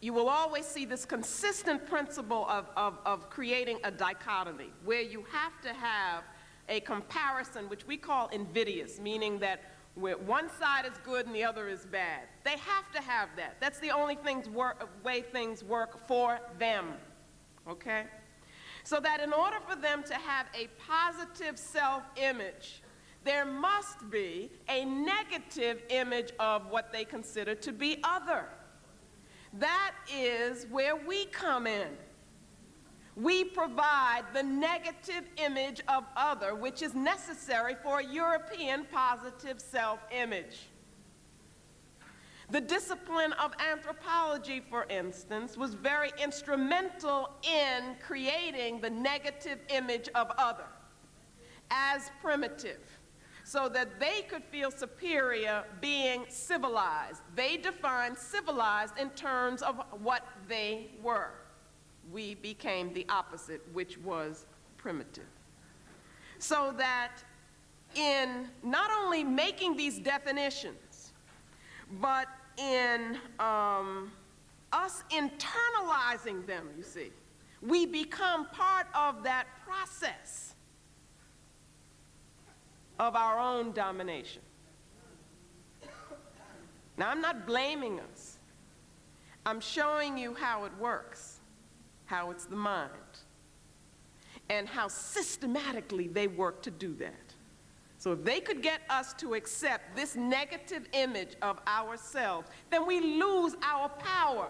Speaker 2: you will always see this consistent principle of creating a dichotomy, where you have to have a comparison, which we call invidious, meaning that where one side is good and the other is bad. They have to have that. That's the only way things work for them, okay? So that in order for them to have a positive self-image, there must be a negative image of what they consider to be other. That is where we come in. We provide the negative image of other, which is necessary for a European positive self-image. The discipline of anthropology, for instance, was very instrumental in creating the negative image of other as primitive, so that they could feel superior being civilized. They defined civilized in terms of what they were. We became the opposite, which was primitive. So that in not only making these definitions, but in us internalizing them, you see, we become part of that process of our own domination. Now, I'm not blaming us. I'm showing you how it works, how it's the mind, and how systematically they work to do that. So if they could get us to accept this negative image of ourselves, then we lose our power.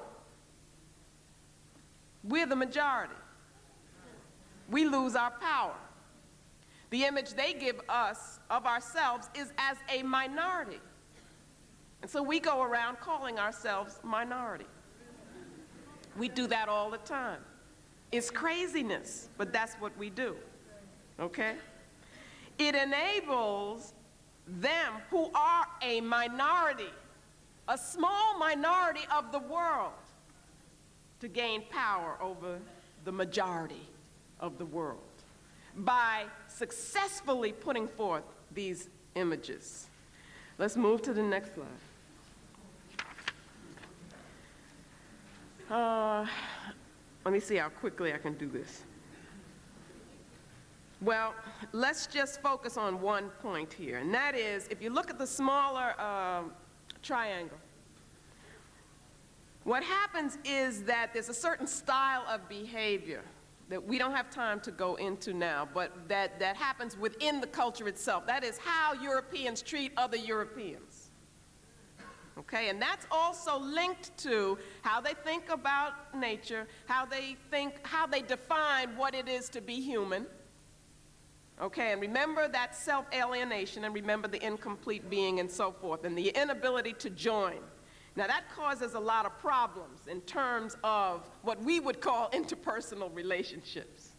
Speaker 2: We're the majority. We lose our power. The image they give us of ourselves is as a minority. And so we go around calling ourselves minority. We do that all the time. It's craziness, but that's what we do, okay? It enables them who are a minority, a small minority of the world, to gain power over the majority of the world by successfully putting forth these images. Let's move to the next slide. Let me see how quickly I can do this. Well, let's just focus on one point here, and that is, if you look at the smaller triangle, what happens is that there's a certain style of behavior that we don't have time to go into now, but that happens within the culture itself. That is how Europeans treat other Europeans. Okay, and that's also linked to how they think about nature, how they define what it is to be human. Okay, and remember that self-alienation, and remember the incomplete being and so forth, and the inability to join. Now that causes a lot of problems in terms of what we would call interpersonal relationships.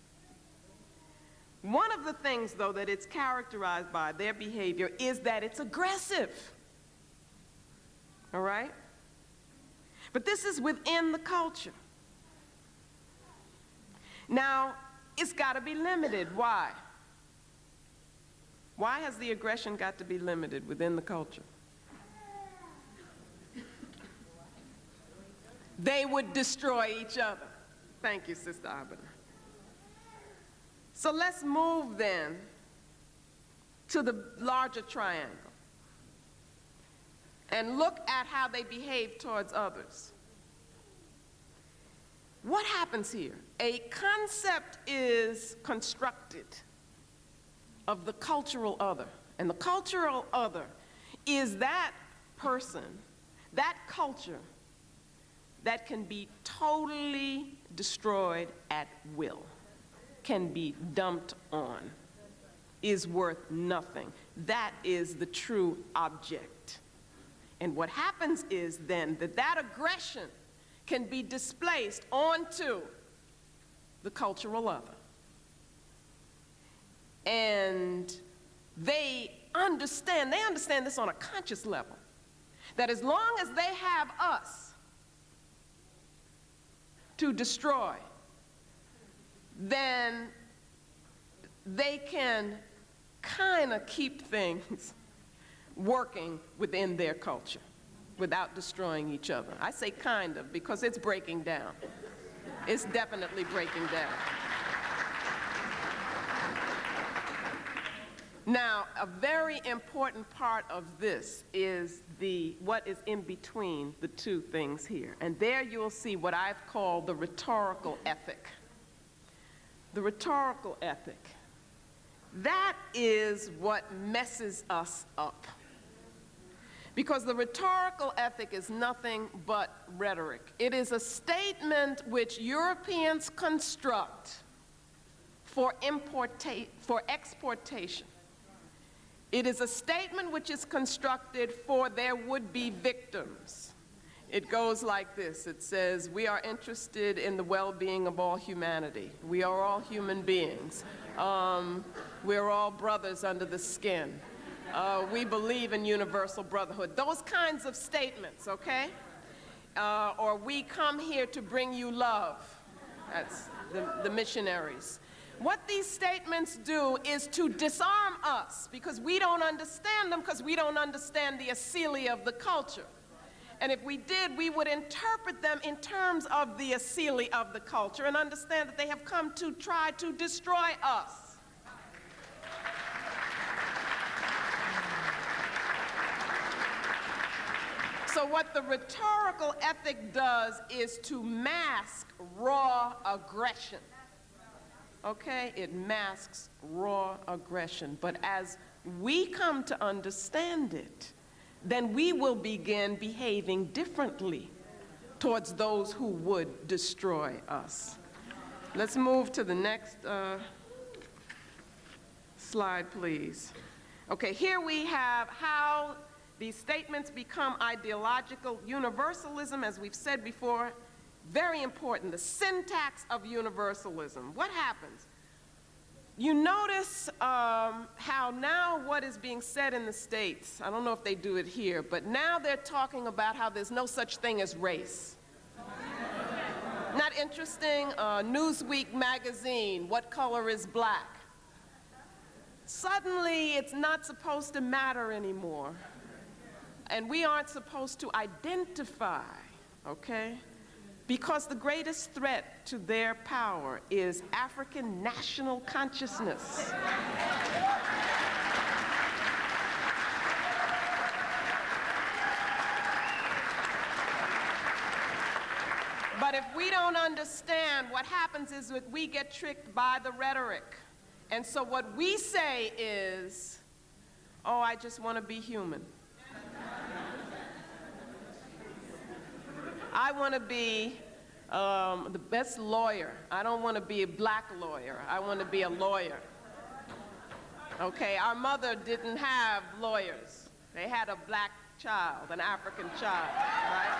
Speaker 2: One of the things, though, that it's characterized by, their behavior, is that it's aggressive. All right? But this is within the culture. Now, it's got to be limited. Why? Why has the aggression got to be limited within the culture? They would destroy each other. Thank you, Sister Abena. So let's move then to the larger triangle and look at how they behave towards others. What happens here? A concept is constructed of the cultural other. And the cultural other is that person, that culture, that can be totally destroyed at will, can be dumped on, is worth nothing. That is the true object. And what happens is then that aggression can be displaced onto the cultural other. And they understand this on a conscious level, that as long as they have us to destroy, then they can kind of keep things working within their culture without destroying each other. I say kind of because it's breaking down. It's definitely breaking down. Now, a very important part of this is what is in between the two things here. And there you'll see what I've called the rhetorical ethic. The rhetorical ethic. That is what messes us up. Because the rhetorical ethic is nothing but rhetoric. It is a statement which Europeans construct for exportation. It is a statement which is constructed for their would-be victims. It goes like this. It says, we are interested in the well-being of all humanity. We are all human beings. We're all brothers under the skin. We believe in universal brotherhood. Those kinds of statements, okay? Or we come here to bring you love. That's the missionaries. What these statements do is to disarm us because we don't understand them, because we don't understand the asili of the culture. And if we did, we would interpret them in terms of the asili of the culture and understand that they have come to try to destroy us. So what the rhetorical ethic does is to mask raw aggression. Okay, it masks raw aggression. But as we come to understand it, then we will begin behaving differently towards those who would destroy us. Let's move to the next slide, please. Okay, here we have how these statements become ideological. Universalism, as we've said before, very important, the syntax of universalism. What happens? You notice how now what is being said in the States, I don't know if they do it here, but now they're talking about how there's no such thing as race. Not interesting? Newsweek magazine, what color is black? Suddenly it's not supposed to matter anymore. And we aren't supposed to identify, okay, because the greatest threat to their power is African national consciousness. But if we don't understand, what happens is that we get tricked by the rhetoric. And so what we say is, oh, I just want to be human. I want to be the best lawyer. I don't want to be a black lawyer. I want to be a lawyer. Okay, our mother didn't have lawyers. They had a black child, an African child, right?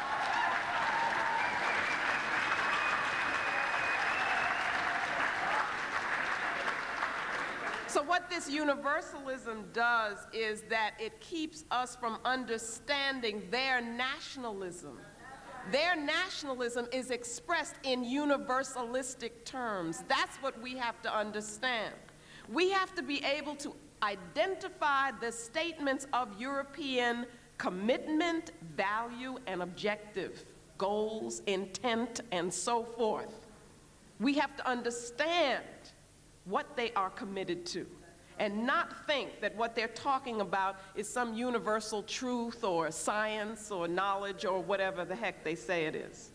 Speaker 2: So what this universalism does is that it keeps us from understanding their nationalism. Their nationalism is expressed in universalistic terms. That's what we have to understand. We have to be able to identify the statements of European commitment, value, and objective, goals, intent, and so forth. We have to understand what they are committed to, and not think that what they're talking about is some universal truth or science or knowledge or whatever the heck they say it is.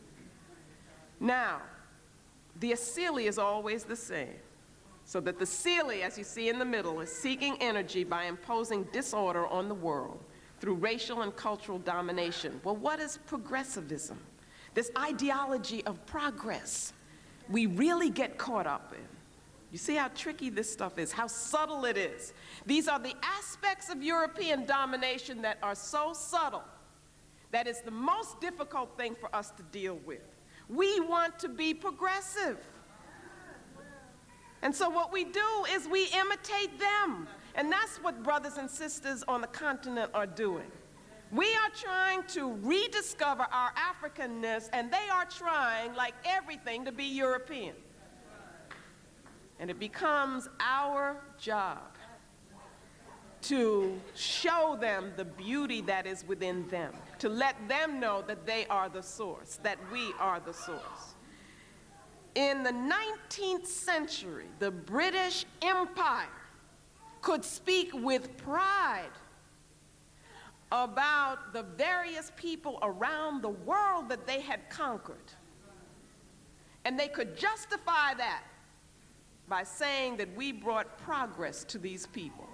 Speaker 2: Now, the Asili is always the same, so that the Asili, as you see in the middle, is seeking energy by imposing disorder on the world through racial and cultural domination. Well, what is progressivism? This ideology of progress we really get caught up in. You see how tricky this stuff is, how subtle it is. These are the aspects of European domination that are so subtle that it's the most difficult thing for us to deal with. We want to be progressive. And so what we do is we imitate them. And that's what brothers and sisters on the continent are doing. We are trying to rediscover our Africanness, and they are trying, like everything, to be European. And it becomes our job to show them the beauty that is within them, to let them know that they are the source, that we are the source. In the 19th century, the British Empire could speak with pride about the various people around the world that they had conquered. And they could justify that by saying that we brought progress to these people.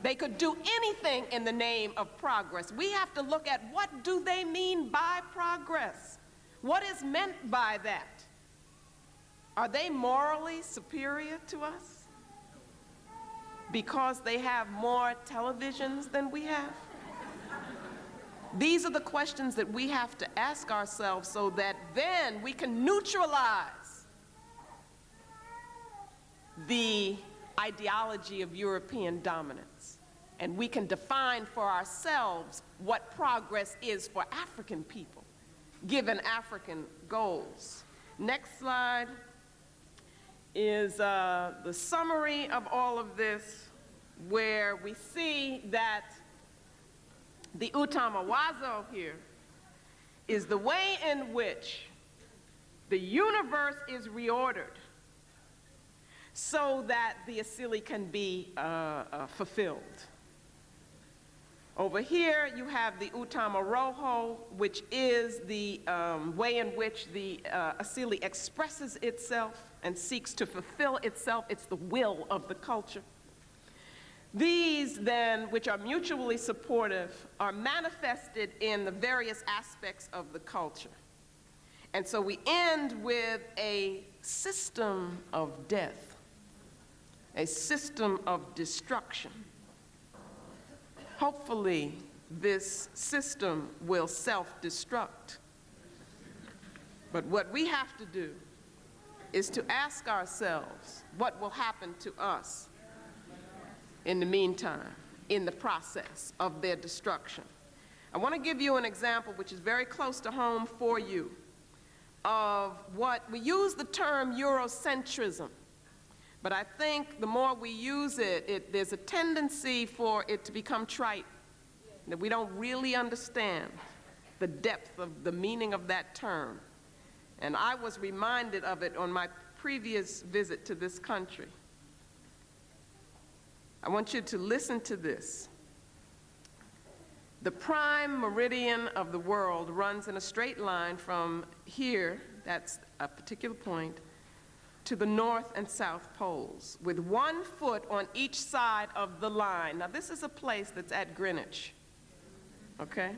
Speaker 2: They could do anything in the name of progress. We have to look at what do they mean by progress? What is meant by that? Are they morally superior to us because they have more televisions than we have? These are the questions that we have to ask ourselves so that then we can neutralize the ideology of European dominance. And we can define for ourselves what progress is for African people, given African goals. Next slide is the summary of all of this, where we see that the Utamawazo here is the way in which the universe is reordered so that the Asili can be fulfilled. Over here you have the Utamaroho, which is the way in which the Asili expresses itself and seeks to fulfill itself. It's the will of the culture. These then, which are mutually supportive, are manifested in the various aspects of the culture. And so we end with a system of death, a system of destruction. Hopefully, this system will self-destruct. But what we have to do is to ask ourselves what will happen to us in the meantime, in the process of their destruction. I want to give you an example which is very close to home for you of what we use the term Eurocentrism. But I think the more we use it, there's a tendency for it to become trite, that we don't really understand the depth of the meaning of that term. And I was reminded of it on my previous visit to this country. I want you to listen to this. The prime meridian of the world runs in a straight line from here, that's a particular point, to the north and south poles, with 1 foot on each side of the line. Now, this is a place that's at Greenwich, okay?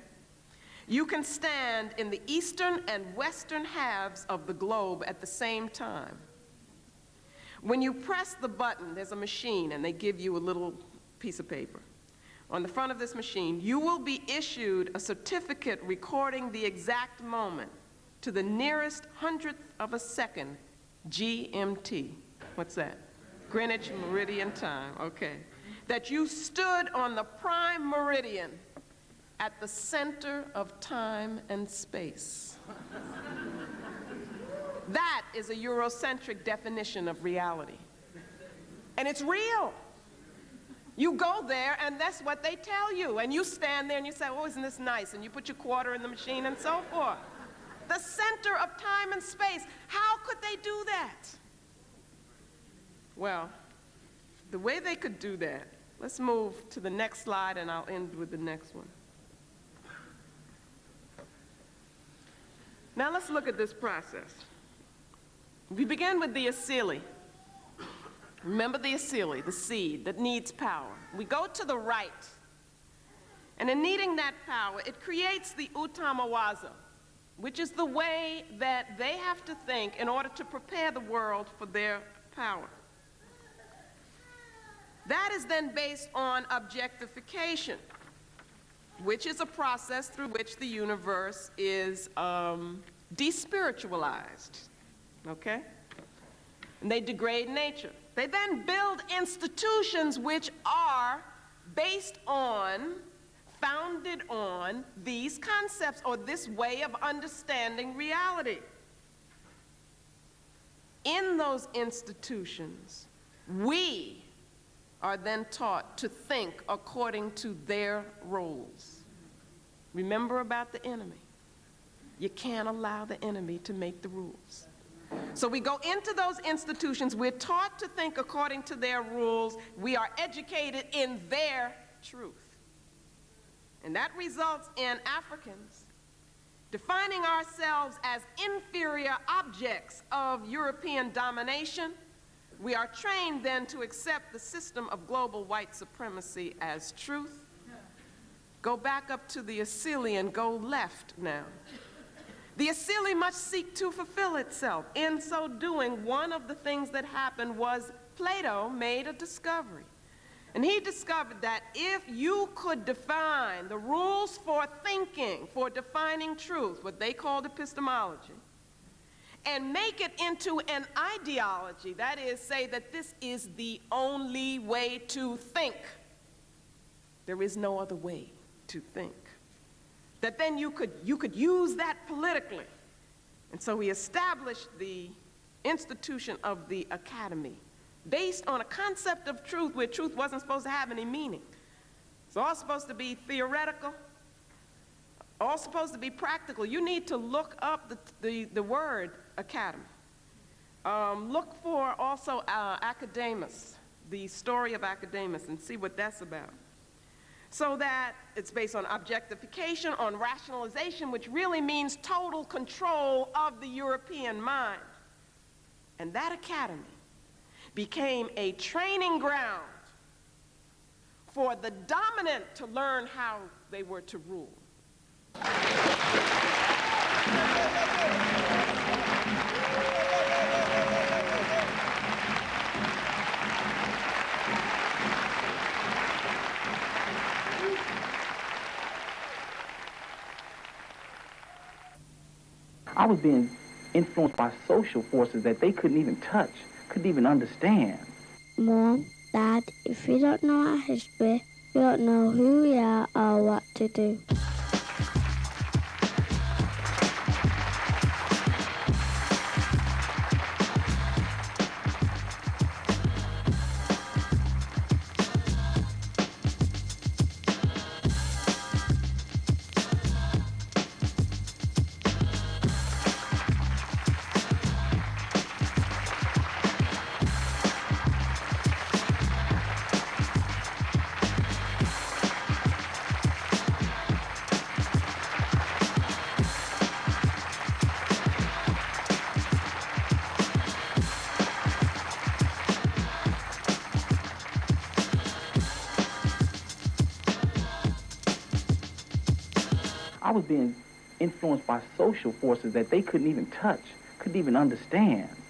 Speaker 2: You can stand in the eastern and western halves of the globe at the same time. When you press the button, there's a machine, and they give you a little piece of paper. On the front of this machine, you will be issued a certificate recording the exact moment to the nearest hundredth of a second, GMT. What's that? Greenwich Meridian Time, okay. That you stood on the prime meridian at the center of time and space. That is a Eurocentric definition of reality. And it's real. You go there, and that's what they tell you. And you stand there, and you say, oh, isn't this nice? And you put your quarter in the machine, and so forth. The center of time and space. How could they do that? Well, the way they could do that, let's move to the next slide, and I'll end with the next one. Now let's look at this process. We begin with the asili. Remember the asili, the seed that needs power. We go to the right, and in needing that power, it creates the utamawaza, which is the way that they have to think in order to prepare the world for their power. That is then based on objectification, which is a process through which the universe is despiritualized, okay? And they degrade nature. They then build institutions which are based on, founded on these concepts or this way of understanding reality. In those institutions, we are then taught to think according to their roles. Remember about the enemy. You can't allow the enemy to make the rules. So we go into those institutions, we're taught to think according to their rules, we are educated in their truth. And that results in Africans defining ourselves as inferior objects of European domination. We are trained then to accept the system of global white supremacy as truth. Go back up to the asili and go left now. The asili must seek to fulfill itself. In so doing, one of the things that happened was Plato made a discovery. And he discovered that if you could define the rules for thinking, for defining truth, what they called epistemology, and make it into an ideology, that is, say that this is the only way to think, there is no other way to think, that then you could use that politically. And so he established the institution of the academy based on a concept of truth where truth wasn't supposed to have any meaning. It's all supposed to be theoretical, all supposed to be practical. You need to look up the word academy. Look for also Academus, the story of Academus, and see what that's about. So that it's based on objectification, on rationalization, which really means total control of the European mind. And that academy became a training ground for the dominant to learn how they were to rule.
Speaker 3: I was being influenced by social forces that they couldn't even touch, couldn't even understand.
Speaker 4: Mom, Dad, if you don't know our history, you don't know who we are or what to do.
Speaker 3: I was being influenced by social forces that they couldn't even touch, couldn't even understand.